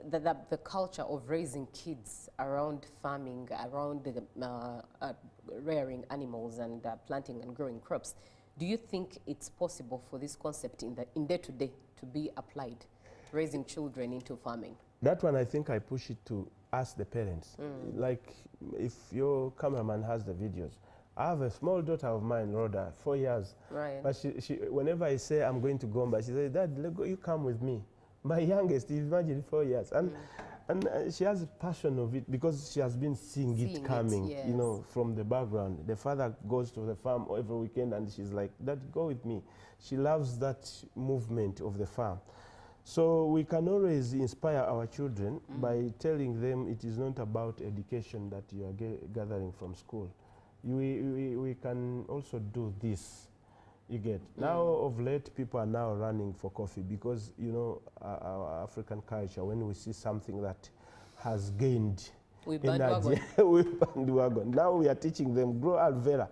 the culture of raising kids around farming, around rearing animals and planting and growing crops. Do you think it's possible for this concept in day-to-day to be applied, raising children into farming? That one, I think I push it to ask the parents. Like, if your cameraman has the videos, I have a small daughter of mine, Rhoda, 4 years. Right. But she, whenever I say I'm going to Gomba, she says, Dad, you come with me. My youngest, imagine 4 years. And she has a passion of it because she has been seeing it coming, yes. you know, from the background. The father goes to the farm every weekend and she's like, Dad, go with me. She loves that movement of the farm. So we can always inspire our children by telling them it is not about education that you are gathering from school. We can also do this. You get. Now of late, people are now running for coffee because, you know, our African culture, when we see something that has gained energy, we bandwagon. Now we are teaching them, grow aloe vera.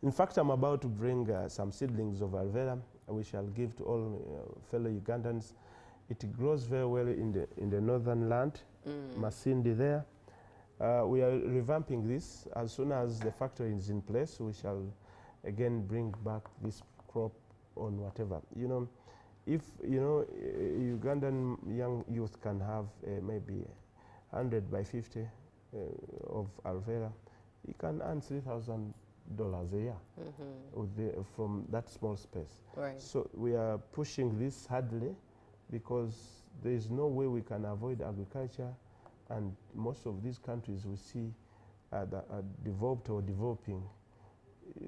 In fact, I'm about to bring some seedlings of aloe vera we shall give to all fellow Ugandans. It grows very well in the northern land, Masindi there. We are revamping this. As soon as the factory is in place, we shall again bring back this crop on whatever. You know, if, you know, Ugandan young youth can have maybe 100 by 50 of aloe vera, you can earn $3,000 a year from that small space. Right. So we are pushing this hardly because there is no way we can avoid agriculture, and most of these countries we see that are developed or developing,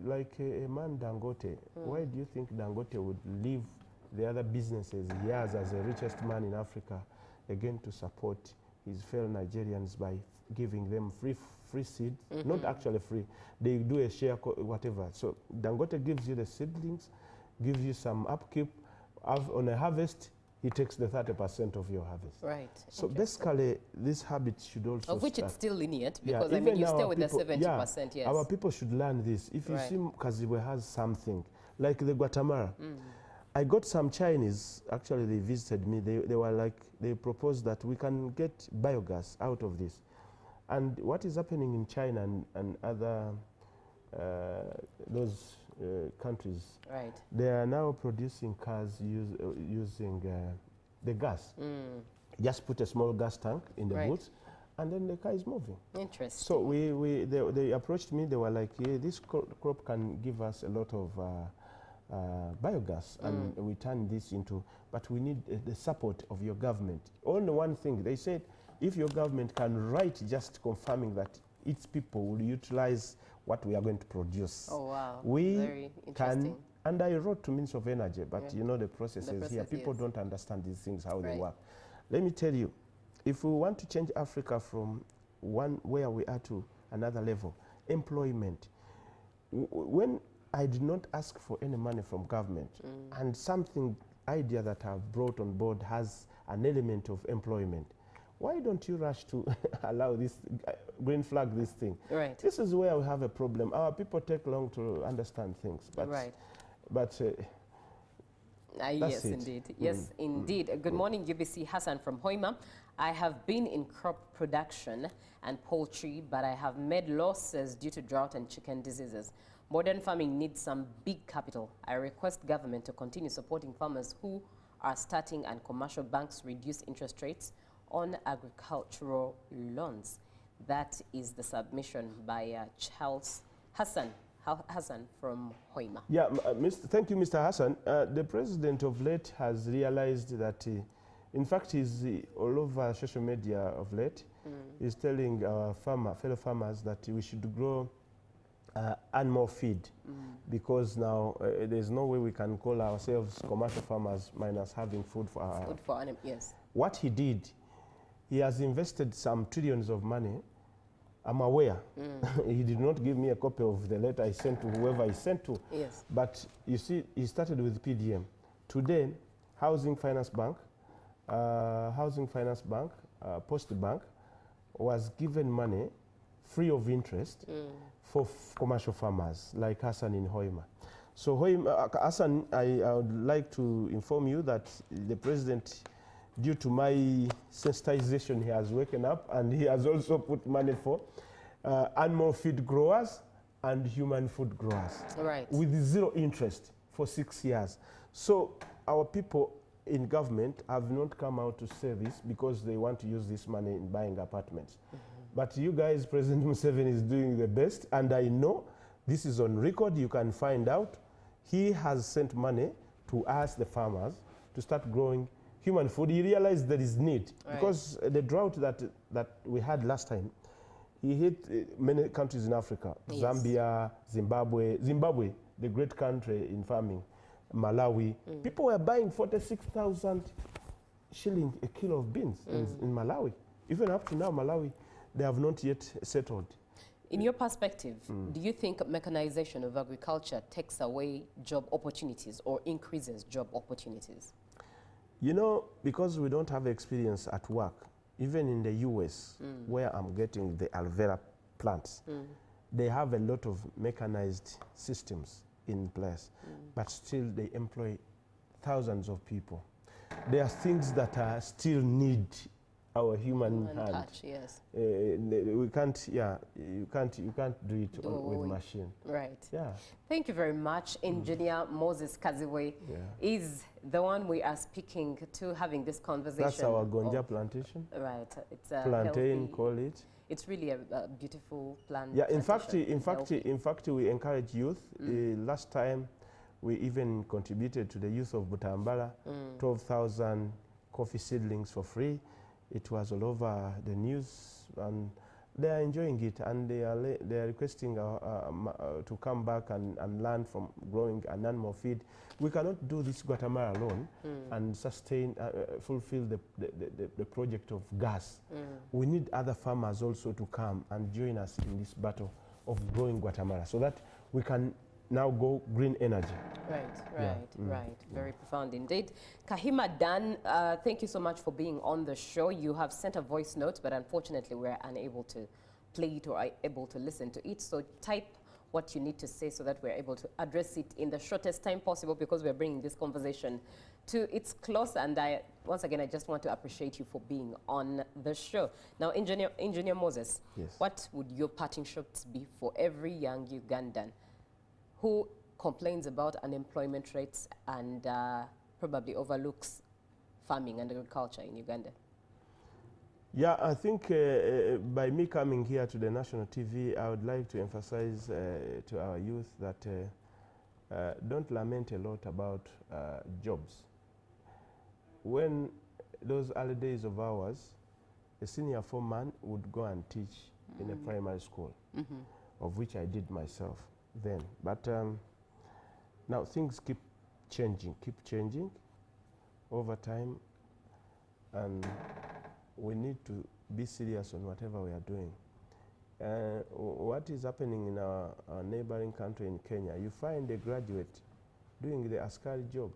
like a man Dangote. Why do you think Dangote would leave the other businesses he has as the richest man in Africa again to support his fellow Nigerians by giving them free seed? Not actually free, they do a share, whatever. So Dangote gives you the seedlings, gives you some upkeep. On a harvest, he takes the 30% of your harvest. Right. So basically, this habit should also of which start. It's still lenient, because Yeah, I mean, you even stay our with people, the 70%, yes. Our people should learn this. If you Right. see Kaziwe has something, like the Guatemala, I got some Chinese, actually they visited me, they were like, they proposed that we can get biogas out of this. And what is happening in China and other those countries, Right. they are now producing cars using the gas. Just put a small gas tank in the Right. boot, and then the car is moving. Interesting. So they approached me. They were like, yeah, this crop can give us a lot of biogas, and we turn this into, but we need the support of your government. Only one thing, they said, if your government can write just confirming that its people will utilize what we are going to produce. Oh, wow. We Very interesting. can, and I wrote to Minister of Energy, but you know the processes here. process, People yes. don't understand these things, how they Right. work. Let me tell you, if we want to change Africa from one where we are to another level, employment. When I did not ask for any money from government, and something idea that I've brought on board has an element of employment, why don't you rush to allow this, green flag this thing? Right. This is where we have a problem. Our people take long to understand things. But, Right. but Yes, it. indeed. Yes, indeed. Good morning, UBC. Hassan from Hoima. I have been in crop production and poultry, but I have made losses due to drought and chicken diseases. Modern farming needs some big capital. I request government to continue supporting farmers who are starting and commercial banks reduce interest rates on agricultural loans. That is the submission by Charles Hassan from Hoima. Yeah, thank you, Mr. Hassan. The president of late has realized that, in fact, he's all over social media of late. He's telling our fellow farmers that we should grow animal feed because now there's no way we can call ourselves commercial farmers minus having food for our... Food for animals, yes. What he did, he has invested some trillions of money. I'm aware. He did not give me a copy of the letter I sent to whoever I sent to. Yes. But you see, he started with PDM. Today, Housing Finance Bank, Post Bank, was given money free of interest for commercial farmers like Hassan in Hoima. So Hassan, I would like to inform you that the president, due to my sensitization, he has woken up and he has also put money for animal feed growers and human food growers. Right. With zero interest for 6 years. So our people in government have not come out to say this because they want to use this money in buying apartments. But you guys, President Museveni is doing the best, and I know this is on record, you can find out. He has sent money to us, the farmers, to start growing human food. He realized there is need, because the drought that we had last time, he hit many countries in Africa, Zambia, Zimbabwe, the great country in farming, Malawi. People were buying 46,000 shilling a kilo of beans in Malawi. Even up to now, Malawi, they have not yet settled. In your perspective, do you think mechanization of agriculture takes away job opportunities or increases job opportunities? You know, because we don't have experience at work, even in the US, where I'm getting the aloe vera plants, they have a lot of mechanized systems in place, but still they employ thousands of people. There are things that still need our human hand. Touch, yes. We can't, you can't do it with machine. Right. Yeah. Thank you very much. Engineer Moses Kaziwe is the one we are speaking to, having this conversation. That's our Gonja plantation. Right. It's a plantain, healthy, call it. It's really a beautiful plant. Yeah. In fact, we encourage youth. Last time, we even contributed to the youth of Butambala, 12,000 coffee seedlings for free. It was all over the news, and they are enjoying it, and they are requesting to come back and learn from growing an animal feed. We cannot do this Guatemala alone and sustain, fulfill the project of gas. We need other farmers also to come and join us in this battle of growing Guatemala, so that we can now go green energy. Right. Very profound indeed. Kahima Dan, thank you so much for being on the show. You have sent a voice note, but unfortunately we're unable to play it or able to listen to it. So type what you need to say so that we're able to address it in the shortest time possible, because we're bringing this conversation to its close. And once again, I just want to appreciate you for being on the show. Now, Engineer Moses, what would your parting shots be for every young Ugandan who complains about unemployment rates and probably overlooks farming and agriculture in Uganda? Yeah, I think by me coming here to the national TV, I would like to emphasize to our youth that don't lament a lot about jobs. When those early days of ours, a senior foreman would go and teach in a primary school, of which I did myself then. But now things keep changing over time, and we need to be serious on whatever we are doing. What is happening in our neighboring country in Kenya, you find a graduate doing the askari job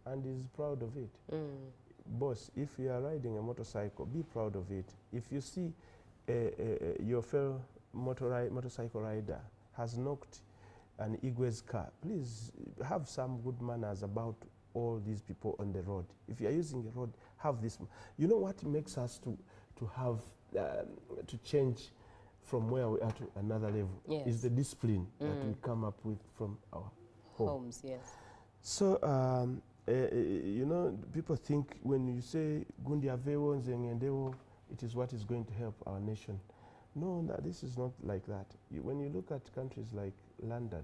and is proud of it. Boss, if you are riding a motorcycle, be proud of it. If you see your fellow motorcycle rider has knocked an Igwe's car, please have some good manners about all these people on the road. If you are using a road, have this. You know what makes us to have to change from where we are to another level is the discipline that we come up with from our homes. Yes. So you know, people think when you say Gundi Avewo Nzengendewo, it is what is going to help our nation. No, this is not like that. When you look at countries like London,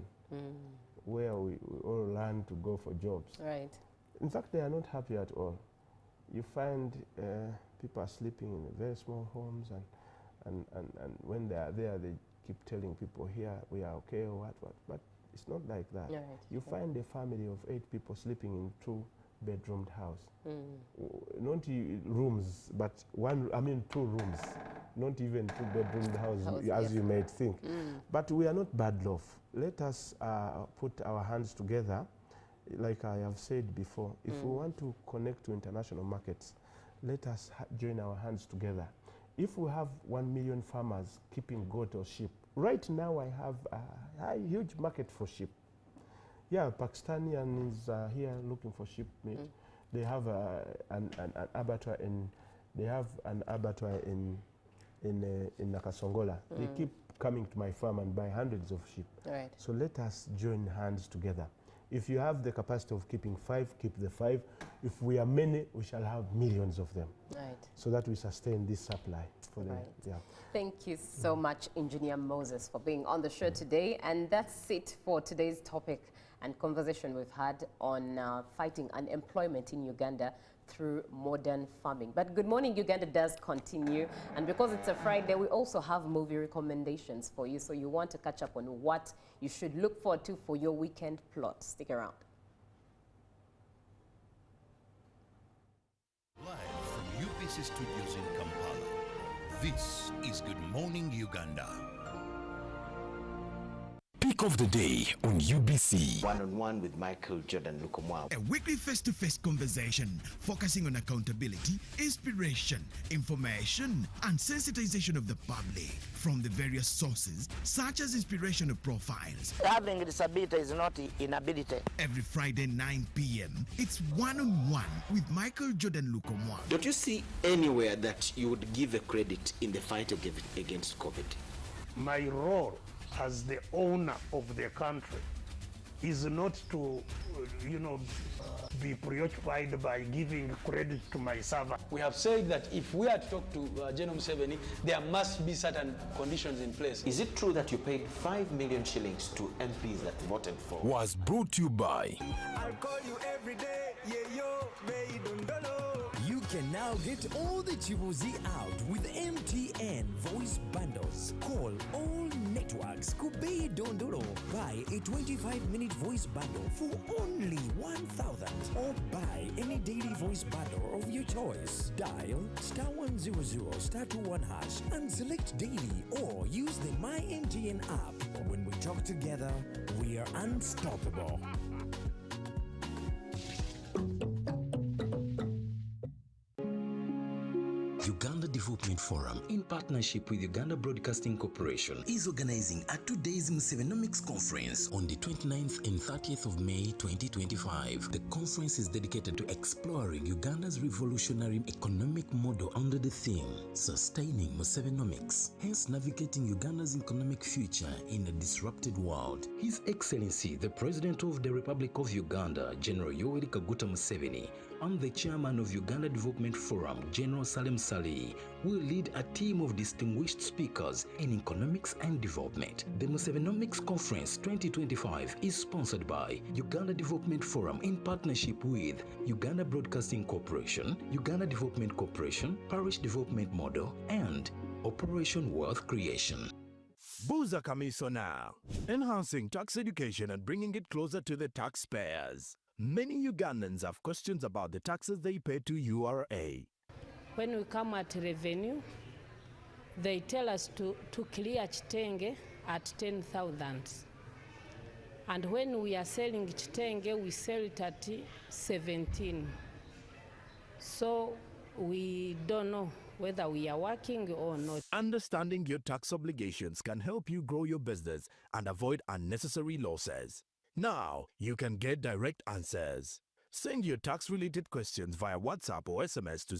where we all learn to go for jobs, right? In fact, they are not happy at all. You find people are sleeping in very small homes, and when they are there, they keep telling people here we are okay or what. But it's not like that. Right. You find a family of 8 people sleeping in 2-bedroomed house. Not rooms, but 2 rooms. Not even 2-bedroomed house, as you might think. But we are not bad off. Let us put our hands together. Like I have said before, if we want to connect to international markets, let us join our hands together. If we have 1 million farmers keeping goat or sheep, right now I have a huge market for sheep. Yeah, Pakistanian is here looking for sheep meat. They have an abattoir in Nakasongola. They keep coming to my farm and buy hundreds of sheep. Right. So let us join hands together. If you have the capacity of keeping 5, keep the 5. If we are many, we shall have millions of them. Right. So that we sustain this supply for them. Yeah. Thank you so much, Engineer Moses, for being on the show today. And that's it for today's topic and conversation we've had on fighting unemployment in Uganda through modern farming. But Good Morning Uganda does continue, and because it's a Friday, we also have movie recommendations for you, so you want to catch up on what you should look forward to for your weekend plot. Stick around. Live from UBC Studios in Kampala, this is Good Morning Uganda. Pick of the day on UBC. One-on-one with Michael Jordan Lukomwa. A weekly face-to-face conversation focusing on accountability, inspiration, information, and sensitization of the public from the various sources, such as inspirational profiles. Having a disability is not inability. Every Friday, 9 p.m., it's one-on-one with Michael Jordan Lukomwa. Don't you see anywhere that you would give a credit in the fight against COVID? My role as the owner of the country is not to, be preoccupied by giving credit to my servant. We have said that if we are to talk to General Museveni, there must be certain conditions in place. Is it true that you paid 5 million shillings to MPs that voted for? Was brought to you by I'll call you every day, yeah, yo, You can now get all the Chibuzi out with MTN voice bundles. Call all networks Kubei Dondoro. Buy a 25-minute voice bundle for only 1,000, or buy any daily voice bundle of your choice. Dial *100 *21# and select daily, or use the My MTN app. When we talk together, we are unstoppable. Uganda Development Forum, in partnership with Uganda Broadcasting Corporation, is organizing a 2-day Musevenomics Conference on the 29th and 30th of May 2025. The conference is dedicated to exploring Uganda's revolutionary economic model under the theme, Sustaining Musevenomics, hence navigating Uganda's economic future in a disrupted world. His Excellency, the President of the Republic of Uganda, General Yoweri Kaguta Museveni, and the Chairman of Uganda Development Forum, General Salim Saleh, will lead a team of distinguished speakers in economics and development. The Musevenomics Conference 2025 is sponsored by Uganda Development Forum in partnership with Uganda Broadcasting Corporation, Uganda Development Corporation, Parish Development Model, and Operation Wealth Creation. Buza Kamiso now, enhancing tax education and bringing it closer to the taxpayers. Many Ugandans have questions about the taxes they pay to URA. When we come at revenue, they tell us to clear Chitenge at 10,000. And when we are selling Chitenge, we sell it at 17. So we don't know whether we are working or not. Understanding your tax obligations can help you grow your business and avoid unnecessary losses. Now, you can get direct answers. Send your tax-related questions via WhatsApp or SMS to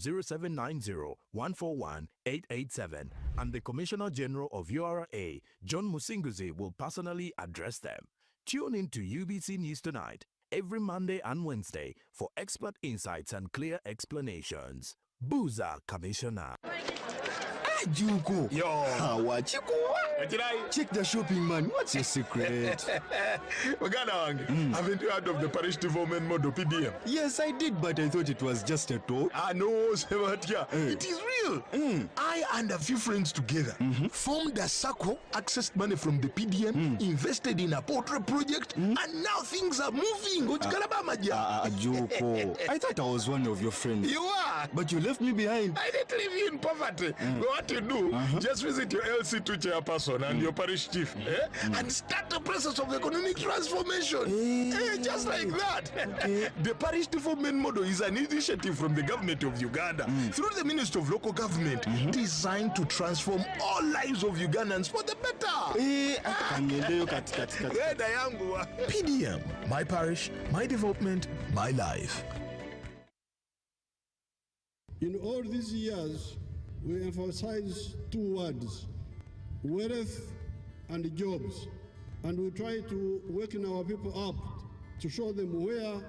0790-141-887, and the Commissioner General of URA, John Musinguzi, will personally address them. Tune in to UBC News Tonight every Monday and Wednesday for expert insights and clear explanations. Booza Commissioner. Juko. Yo. Check the shopping, man. What's your secret? Haven't you heard of the parish development model, PDM? Yes, I did, but I thought it was just a talk. No, Sebatia. It is real. I and a few friends together formed a circle, accessed money from the PDM, invested in a poultry project, and now things are moving. Juko. I thought I was one of your friends. You are. But you left me behind. I didn't leave you in poverty. What you do, just visit your LC2 chairperson and your parish chief and start the process of economic transformation. Just like that. The parish development model is an initiative from the government of Uganda through the Ministry of Local Government designed to transform all lives of Ugandans for the better. PDM, my parish, my development, my life. In all these years, we emphasize two words, wealth and jobs, and we try to waken our people up to show them where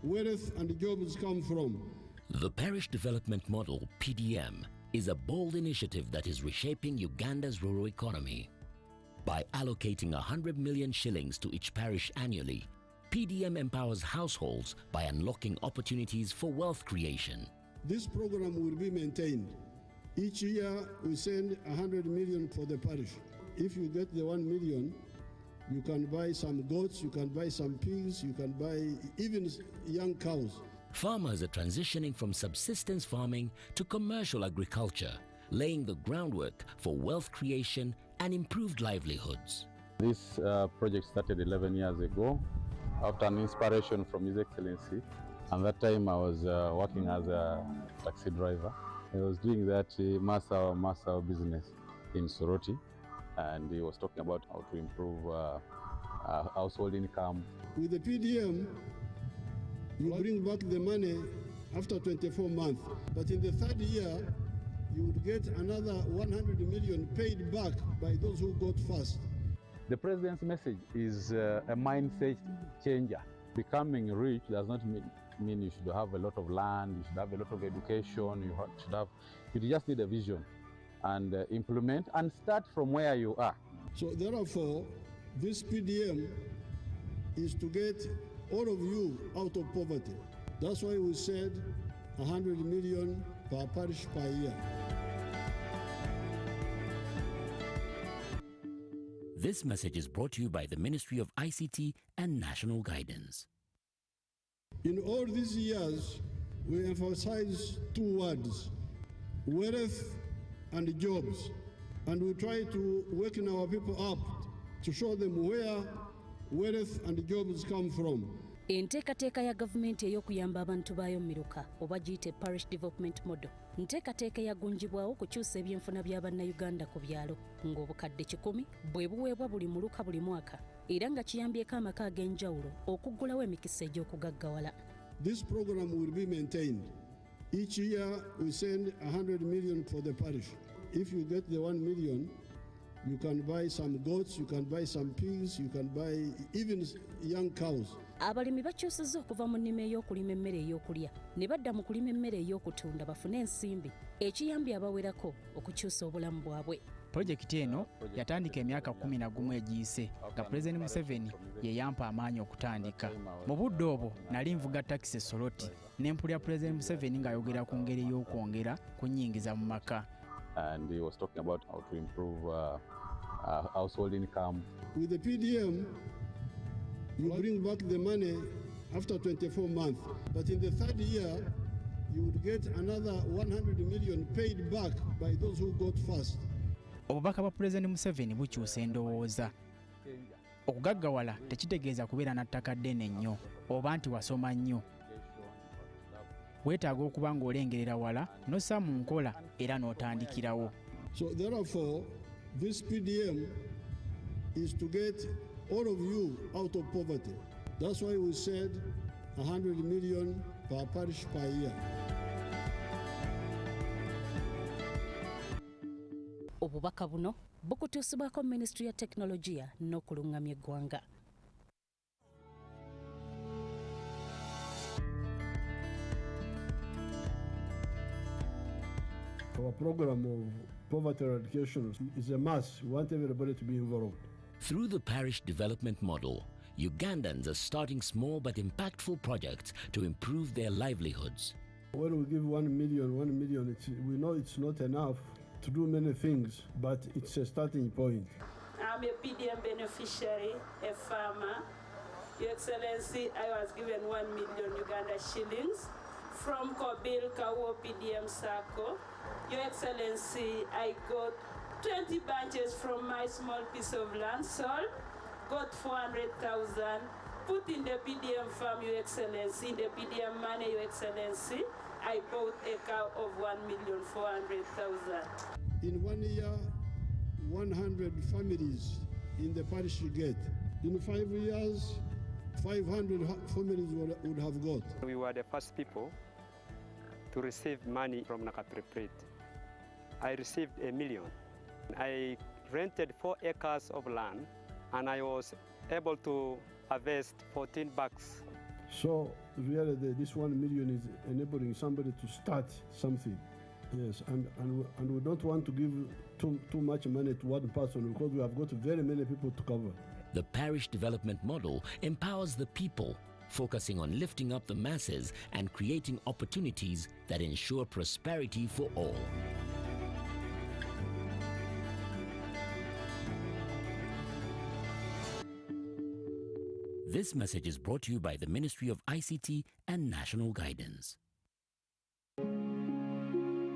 wealth and jobs come from. The Parish Development Model, PDM, is a bold initiative that is reshaping Uganda's rural economy. By allocating 100 million shillings to each parish annually, PDM empowers households by unlocking opportunities for wealth creation. This program will be maintained. Each year we send 100 million for the parish. If you get the 1 million, you can buy some goats, you can buy some pigs, you can buy even young cows. Farmers are transitioning from subsistence farming to commercial agriculture, laying the groundwork for wealth creation and improved livelihoods. This project started 11 years ago after an inspiration from His Excellency. And that time I was working as a taxi driver. I was doing that Massa business in Soroti, and he was talking about how to improve household income. With the PDM, you bring back the money after 24 months, but in the third year, you would get another 100 million paid back by those who got first. The President's message is a mindset changer. Becoming rich does not mean you should have a lot of land, you should have a lot of education, you just need a vision and implement and start from where you are. So therefore, this PDM is to get all of you out of poverty. That's why we said 100 million per parish per year. This message is brought to you by the Ministry of ICT and National Guidance. In all these years, we emphasize two words, wealth and jobs, and we try to waken our people up to show them where wealth and jobs come from. Enteekateeka ya gavumenti ey'okuyamba abantu baayo Miruka oba giyite Parish Development Model nteekateeka yagunjibwawo okukyusa ebyenfuna bya bannayuganda ku byalo ng'obukadde 100 bwe buweebwa buli muluka buli mwaka era nga kiyambyeko amaka ag'enjawulo okuggulawo emikisa egy'okugaggawala. This program will be maintained. Each year we send 100 million for the parish. If you get the 1 million, you can buy some goats, you can buy some pigs, you can buy even young cows. Abalimi bakyusizza okuva mu nnima ey'okulima emmere ey'okulya ne badda mu kulima emmere ey'okutunda bafune ensimbi ekiyambye abawerako okukyusa obulamu bwabwe. Projekiti eno yatandika emyaka 11 egiyise nga Pulezidenti Museveni ye yampa amaanyi okutandika. Mu budde obwo nali nvuga takisi e Soroti ne mpulira Pulezidenti Museveni ng'ayogera ku ngeri y'okwongera ku nnyingiza mu maka. And he was talking about how to improve household income. With the PDM, you bring back the money after 24 months, but in the third year, you would get another 100 million paid back by those who got first. Obubaka bwa Pulezidenti Museveni bukyusa endowooza. Okugaggawala tekitegeeza kubeera na ttaka ddene nnyo oba nti wasoma nnyo. Weetaaga okuba ng'olengerera wala n'ossa mu nkola era n'otandikirawo. So therefore, this PDM is to get all of you out of poverty. That's why we said 100 million per parish per year. Obubaka buno bukutuusibwako Ministry ya Teknologiya n'okulungamya eggwanga. Our program of poverty eradication is a must. We want everybody to be involved. Through the parish development model, Ugandans are starting small but impactful projects to improve their livelihoods. When we give 1 million, we know it's not enough to do many things, but it's a starting point. I'm a PDM beneficiary, a farmer. Your Excellency, I was given 1 million Uganda shillings from Kobil Kawo PDM Circle. Your Excellency, I got 20 bunches from my small piece of land sold, got 400,000, put in the PDM farm, Your Excellency, in the PDM money, Your Excellency, I bought a cow of 1,400,000. In 1 year, 100 families in the parish you get. In 5 years, 500 families would have got. We were the first people to receive money from Nakapriprit. I received $1 million. I rented 4 acres of land and I was able to harvest 14 bags. So really this 1 million is enabling somebody to start something. Yes, and we don't want to give too much money to one person because we have got very many people to cover. The parish development model empowers the people, focusing on lifting up the masses and creating opportunities that ensure prosperity for all. This message is brought to you by the Ministry of ICT and National Guidance.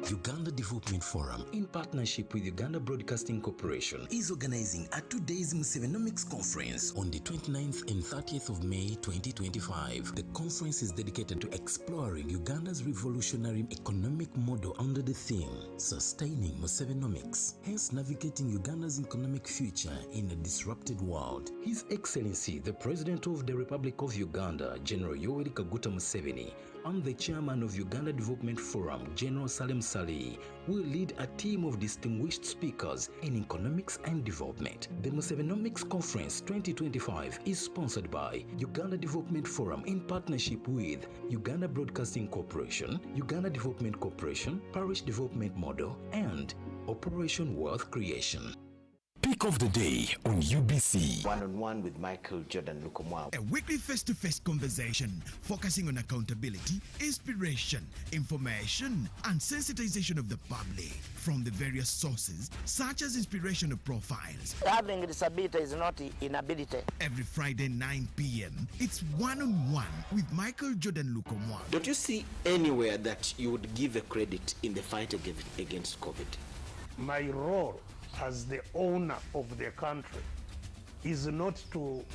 Uganda Development Forum, in partnership with Uganda Broadcasting Corporation, is organizing a 2-day Musevenomics Conference on the 29th and 30th of May 2025. The conference is dedicated to exploring Uganda's revolutionary economic model under the theme, Sustaining Musevenomics, hence navigating Uganda's economic future in a disrupted world. His Excellency, the President of the Republic of Uganda, General Yoweri Kaguta Museveni, and the Chairman of Uganda Development Forum, General Salim Saleh, will lead a team of distinguished speakers in economics and development. The Musevenomics Conference 2025 is sponsored by Uganda Development Forum in partnership with Uganda Broadcasting Corporation, Uganda Development Corporation, Parish Development Model, and Operation Wealth Creation. Pick of the day on UBC. One-on-one with Michael Jordan Lukomwa. A weekly face-to-face conversation focusing on accountability, inspiration, information, and sensitization of the public from the various sources, such as inspirational profiles. Having disability is not inability. Every Friday, 9 p.m., it's one-on-one with Michael Jordan Lukomwa. Don't you see anywhere that you would give a credit in the fight against COVID? My role as the owner of the country is not to,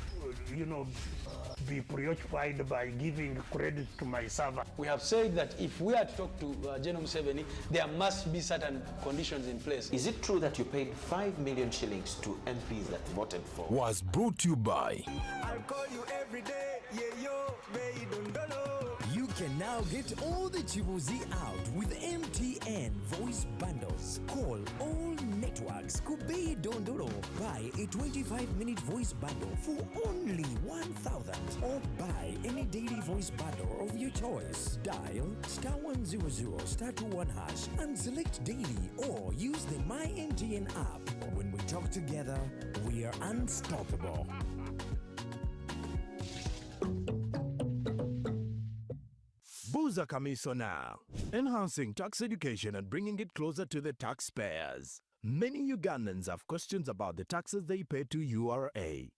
be preoccupied by giving credit to my servant. We have said that if we are to talk to General Museveni, there must be certain conditions in place. Is it true that you paid 5 million shillings to MPs that voted for? Was brought to you by I'll call you every day, yeah, yo, baby, don't know. You can now get all the Chibuzi out with MTN voice bundles. Call all networks. Kubei Dondoro. Buy a 25-minute voice bundle for only 1,000. Or buy any daily voice bundle of your choice. Dial *100 *21# and select daily or use the My MTN app. When we talk together, we are unstoppable. Buza Kamiso now, enhancing tax education and bringing it closer to the taxpayers. Many Ugandans have questions about the taxes they pay to URA.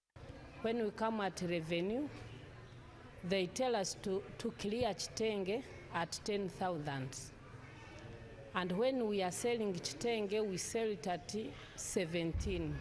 When we come at revenue, they tell us to clear Chitenge at 10,000. And when we are selling Chitenge, we sell it at 17.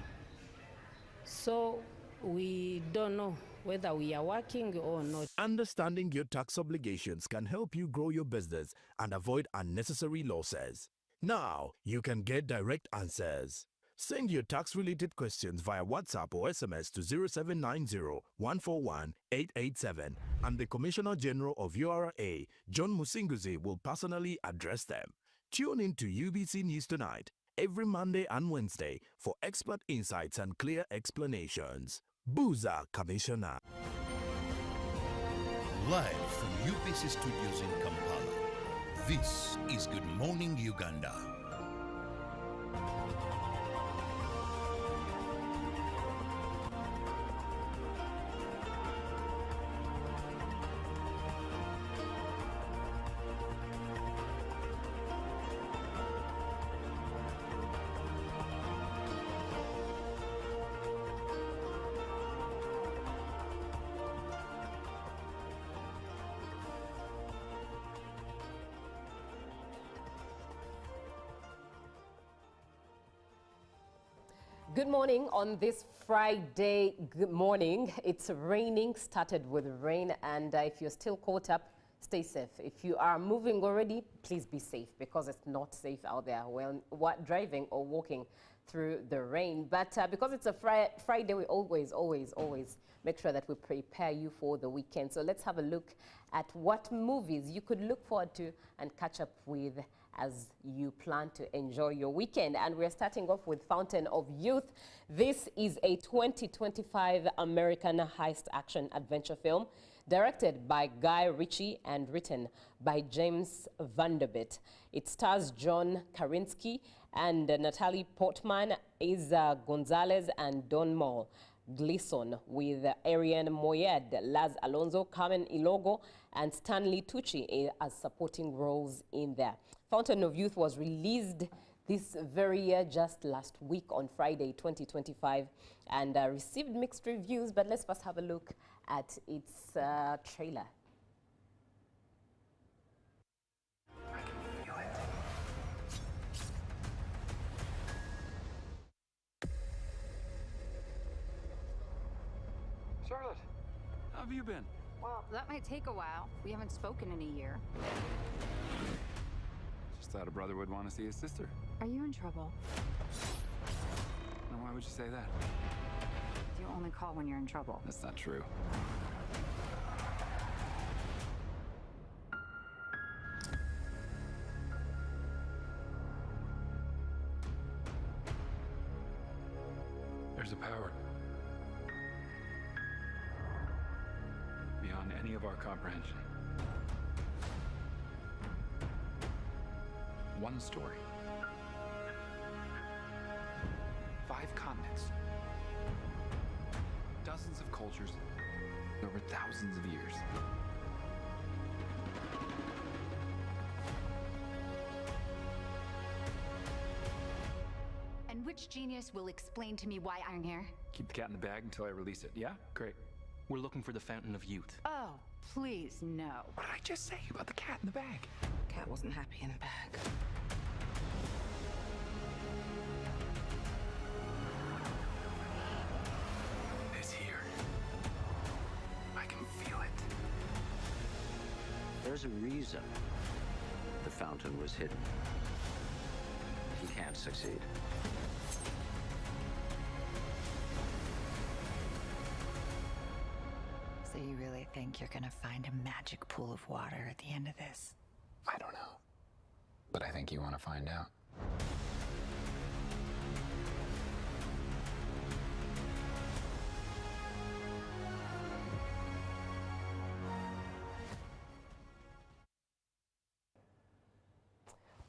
So we don't know whether we are working or not. Understanding your tax obligations can help you grow your business and avoid unnecessary losses. Now, you can get direct answers. Send your tax-related questions via WhatsApp or SMS to 0790-141-887, and the Commissioner General of URA, John Musinguzi, will personally address them. Tune in to UBC News Tonight every Monday and Wednesday for expert insights and clear explanations. Buza Commissioner. Live from UBC Studios in Kampala, this is Good Morning Uganda. Good morning on this Friday. Good morning. It's raining, started with rain, and if you're still caught up, stay safe. If you are moving already, please be safe because it's not safe out there when driving or walking through the rain. But because it's a Friday, we always make sure that we prepare you for the weekend. So let's have a look at what movies you could look forward to and catch up with as you plan to enjoy your weekend. And we're starting off with Fountain of Youth. This is a 2025 American heist action adventure film directed by Guy Ritchie and written by James Vanderbilt. It stars John Krasinski and Natalie Portman, Isa Gonzalez, and Don Moll Gleason, with Ariane Moyed, Laz Alonso, Carmen Ilogo, and Stanley Tucci as supporting roles in there. Fountain of Youth was released this very year, just last week on Friday, 2025, and received mixed reviews. But let's first have a look at its trailer. Charlotte, how have you been? Well, that might take a while. We haven't spoken in a year. Just thought a brother would want to see his sister. Are you in trouble? Now, why would you say that? You only call when you're in trouble. That's not true. There's a power beyond any of our comprehension. One story. 5 continents. Dozens of cultures over thousands of years. And which genius will explain to me why I'm here? Keep the cat in the bag until I release it. Yeah? Great. We're looking for the Fountain of Youth. Oh, please, no. What did I just say about the cat in the bag? Cat wasn't happy in the bag. It's here. I can feel it. There's a reason the fountain was hidden. He can't succeed. So you really think you're gonna find a magic pool of water at the end of this? I don't know. But I think you want to find out.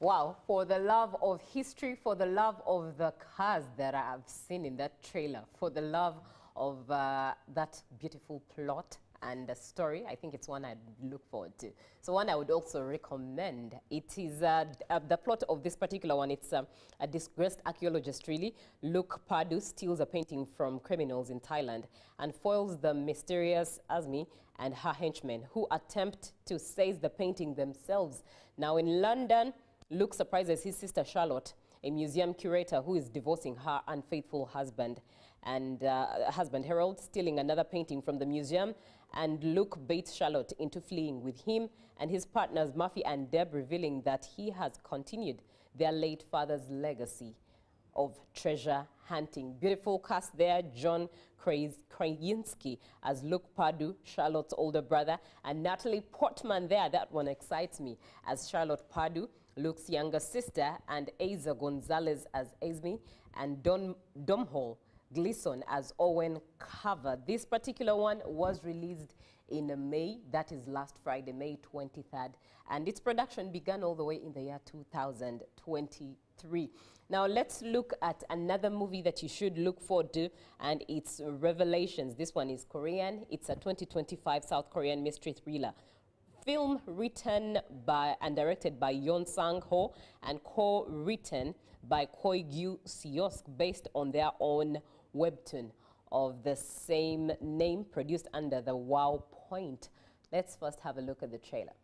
Wow, for the love of history, for the love of the cars that I've seen in that trailer, for the love of that beautiful plot and the story, I think it's one I'd look forward to. So one I would also recommend. It is the plot of this particular one. It's a disgraced archaeologist, really. Luke Padu steals a painting from criminals in Thailand and foils the mysterious Azmi and her henchmen, who attempt to seize the painting themselves. Now in London, Luke surprises his sister Charlotte, a museum curator who is divorcing her unfaithful husband, and husband Harold, stealing another painting from the museum, and Luke baits Charlotte into fleeing with him and his partners Murphy and Deb, revealing that he has continued their late father's legacy. of treasure hunting. Beautiful cast there. John Krasinski as Luke Padu, Charlotte's older brother, and Natalie Portman there. That one excites me as Charlotte Padu, Luke's younger sister, and Eiza Gonzalez as Esme, and Domhnall Gleeson as Owen Carver. This particular one was released in May, that is last Friday, May 23rd, and its production began all the way in the year 2023. Now let's look at another movie that you should look forward to, and it's Revelations. This one is Korean. It's a 2025 South Korean mystery thriller film written by and directed by Yeon Sang-ho and co-written by Choi Gyu-seok, based on their own webtoon of the same name, produced under the Wow Point. Let's first have a look at the trailer.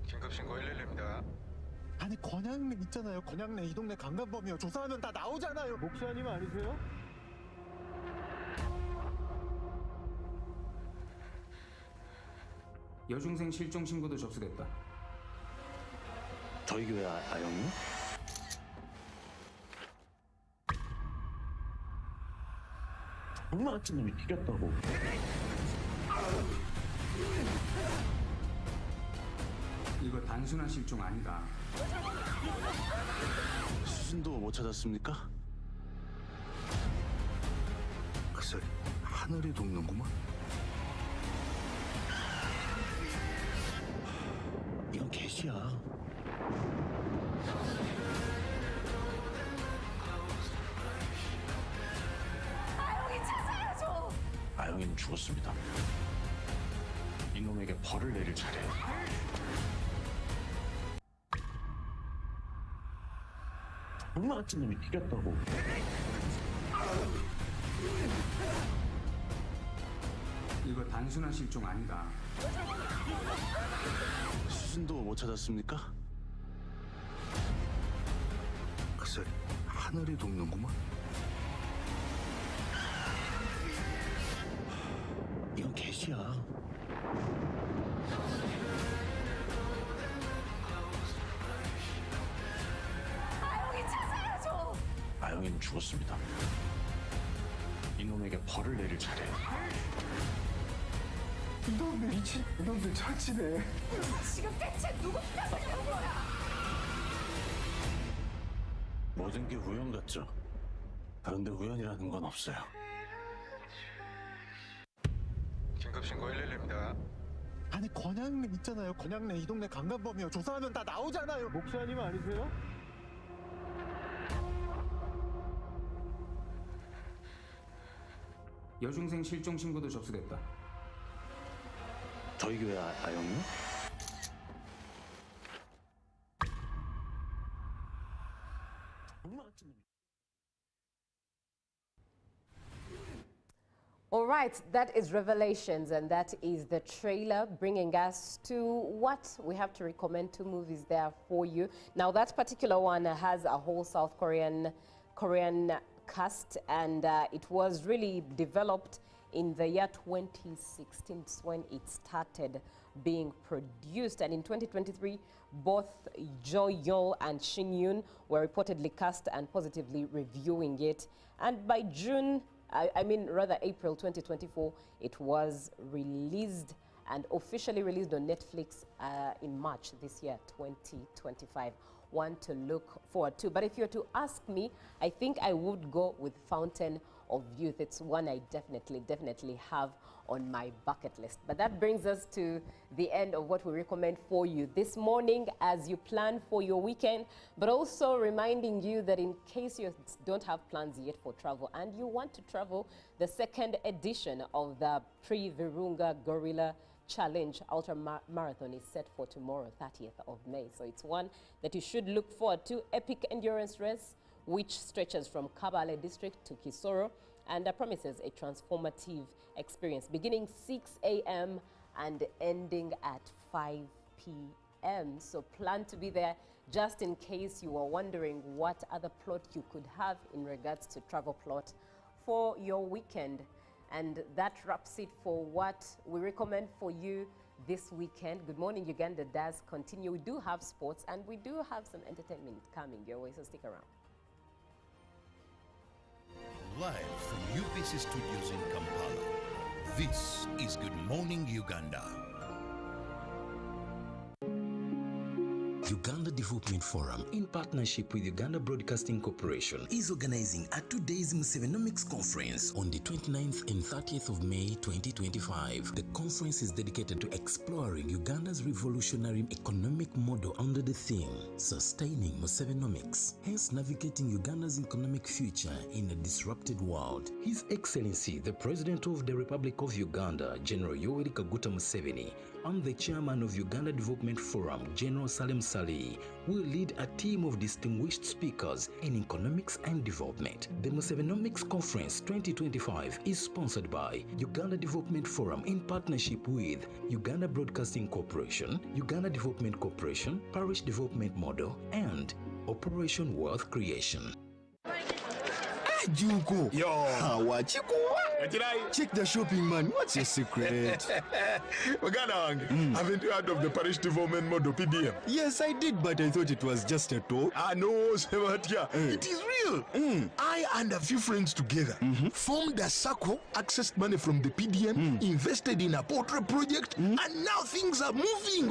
긴급신고 111입니다. 아니 권양래 있잖아요. 권양래 이 동네 강간범이요. 조사하면 다 나오잖아요. 목사님 아니세요? 여중생 실종 신고도 접수됐다. 저희 교회 아영이? 엄마 같은 놈이 튀겼다고. 이거 단순한 실종 아니다. 수순도 못 찾았습니까? 글쎄, 하늘이 돕는구만. 이건 개시야. 아영이 찾아야죠. 아영이는 죽었습니다. 이놈에게 벌을 내릴 차례야. 엄마 같은 놈이 튀겼다고. 이거 단순한 실종 아니다. 수순도 못 찾았습니까? 글쎄, 하늘이 돕는구만. 이건 개시야. 아영이 찾아야죠. 아영이는 죽었습니다. 이놈에게 벌을 내릴 차례야. 이놈들 미친 이놈들 처치네. 지금 대체 누구 탓을 한 거야? 모든 게 우연 같죠. 그런데 우연이라는 건 없어요. 긴급신고 111입니다. 아니 권양래 있잖아요. 권양래 이 동네 강간범이요. 조사하면 다 나오잖아요. 목사님 아니세요? 여중생 실종 신고도 접수됐다. 저희 교회 아영이? All right, that is Revelations, and that is the trailer bringing us to what we have to recommend. 2 movies there for you. Now, that particular one has a whole South Korean cast, and it was really developed in the year 2016 when it started being produced. And in 2023, both Jo Yeol and Shin Yoon were reportedly cast and positively reviewing it. And by April 2024, it was released and officially released on Netflix in March this year, 2025. One to look forward to. But if you're to ask me, I think I would go with Fountain of Youth. It's one I definitely have on my bucket list. But that brings us to the end of what we recommend for you this morning as you plan for your weekend, but also reminding you that in case you don't have plans yet for travel and you want to travel, the 2nd edition of the Pre-Virunga Gorilla Challenge Ultra Marathon is set for tomorrow, 30th of May. So it's one that you should look forward to. Epic endurance race, which stretches from Kabale district to Kisoro and promises a transformative experience beginning 6 a.m. and ending at 5 p.m. So plan to be there just in case you are wondering what other plot you could have in regards to travel plot for your weekend. And that wraps it for what we recommend for you this weekend. Good Morning Uganda does continue. We do have sports and we do have some entertainment coming your way, so stick around. Live from UBC Studios in Kampala, this is Good Morning Uganda. Uganda Development Forum, in partnership with Uganda Broadcasting Corporation, is organizing a 2-day Musevenomics Conference on the 29th and 30th of May 2025. The conference is dedicated to exploring Uganda's revolutionary economic model under the theme, Sustaining Musevenomics, hence navigating Uganda's economic future in a disrupted world. His Excellency, the President of the Republic of Uganda, General Yoweri Kaguta Museveni, and the Chairman of Uganda Development Forum, General Salem Saleh, will lead a team of distinguished speakers in economics and development. The Musevenomics Conference 2025 is sponsored by Uganda Development Forum in partnership with Uganda Broadcasting Corporation, Uganda Development Corporation, Parish Development Model, and Operation Wealth Creation. Junko. Yo. What you check the shopping, man. What's your secret? Haven't you heard of the Parish Development Model, PDM? Yes, I did, but I thought it was just a talk. No, Sebatia. It is real. I and a few friends together formed a circle, accessed money from the PDM, invested in a portrait project, and now things are moving.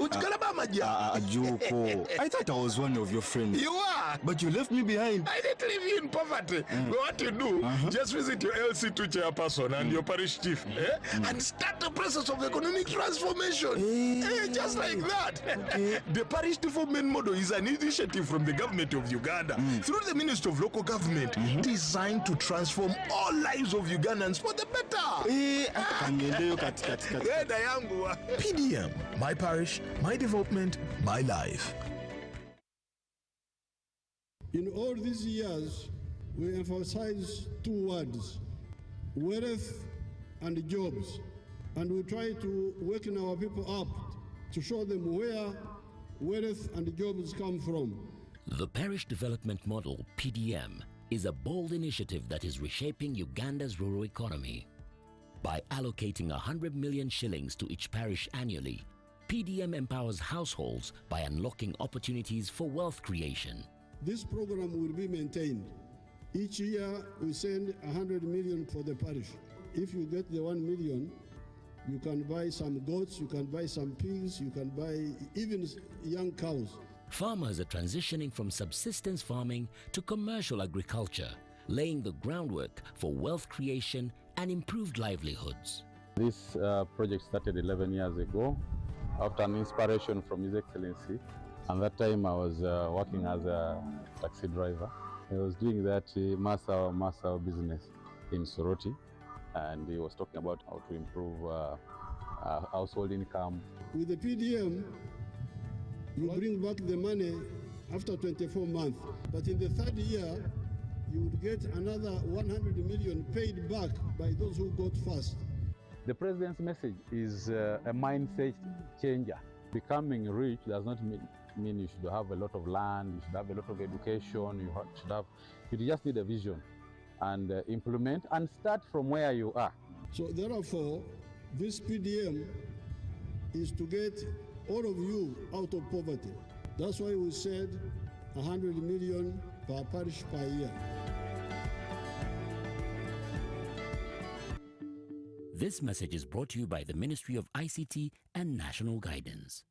Junko. I thought I was one of your friends. You are. But you left me behind. I didn't leave you in poverty. What you do, just visit your LC2 chairperson and your parish chief and start the process of economic transformation. Just like that. The Parish Development Model is an initiative from the government of Uganda through the Ministry of Local Government designed to transform all lives of Ugandans for the better. PDM, my parish, my development, my life. In all these years, we emphasize two words, wealth and jobs, and we try to waken our people up to show them where wealth and jobs come from. The Parish Development Model, PDM, is a bold initiative that is reshaping Uganda's rural economy. By allocating 100 million shillings to each parish annually, PDM empowers households by unlocking opportunities for wealth creation. This program will be maintained. Each year we send 100 million for the parish. If you get the 1 million, you can buy some goats, you can buy some pigs, you can buy even young cows. Farmers are transitioning from subsistence farming to commercial agriculture, laying the groundwork for wealth creation and improved livelihoods. This project started 11 years ago after an inspiration from His Excellency. And that time I was working as a taxi driver. I was doing that Massa business in Soroti, and he was talking about how to improve household income. With the PDM, you bring back the money after 24 months, but in the third year, you would get another 100 million paid back by those who got first. The President's message is a mindset changer. Becoming rich does not mean you should have a lot of land, you should have a lot of education, you just need a vision and implement and start from where you are. So therefore, this PDM is to get all of you out of poverty. That's why we said 100 million per parish per year. This message is brought to you by the Ministry of ICT and National Guidance.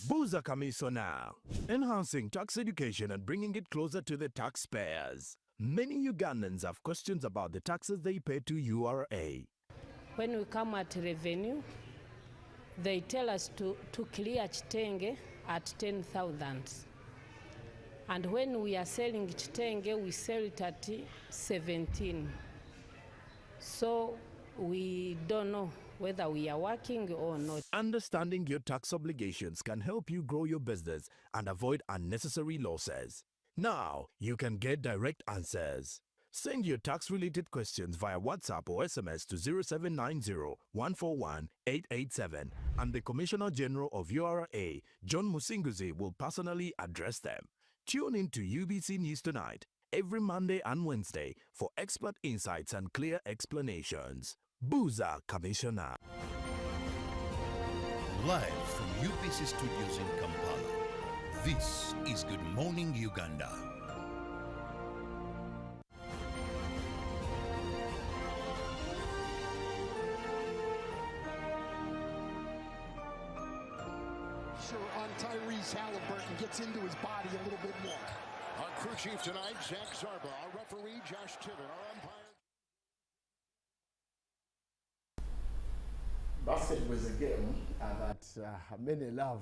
Buza Commissioner, enhancing tax education and bringing it closer to the taxpayers. Many Ugandans have questions about the taxes they pay to URA. When we come at revenue, they tell us to clear Chitenge at 10,000. And when we are selling Chitenge, we sell it at 17. So we don't know whether we are working or not. Understanding your tax obligations can help you grow your business and avoid unnecessary losses. Now, you can get direct answers. Send your tax-related questions via WhatsApp or SMS to 0790-141-887, and the Commissioner General of URA, John Musinguzi, will personally address them. Tune in to UBC News Tonight every Monday and Wednesday for expert insights and clear explanations. Buza Commissioner. Live from UBC Studios in Kampala, this is Good Morning Uganda. Sure, on Tyrese Halliburton gets into his body a little bit more. Our crew chief tonight, Zach Zarba. Our referee, Josh Tibbett. Our umpire. Basket was a game that many love.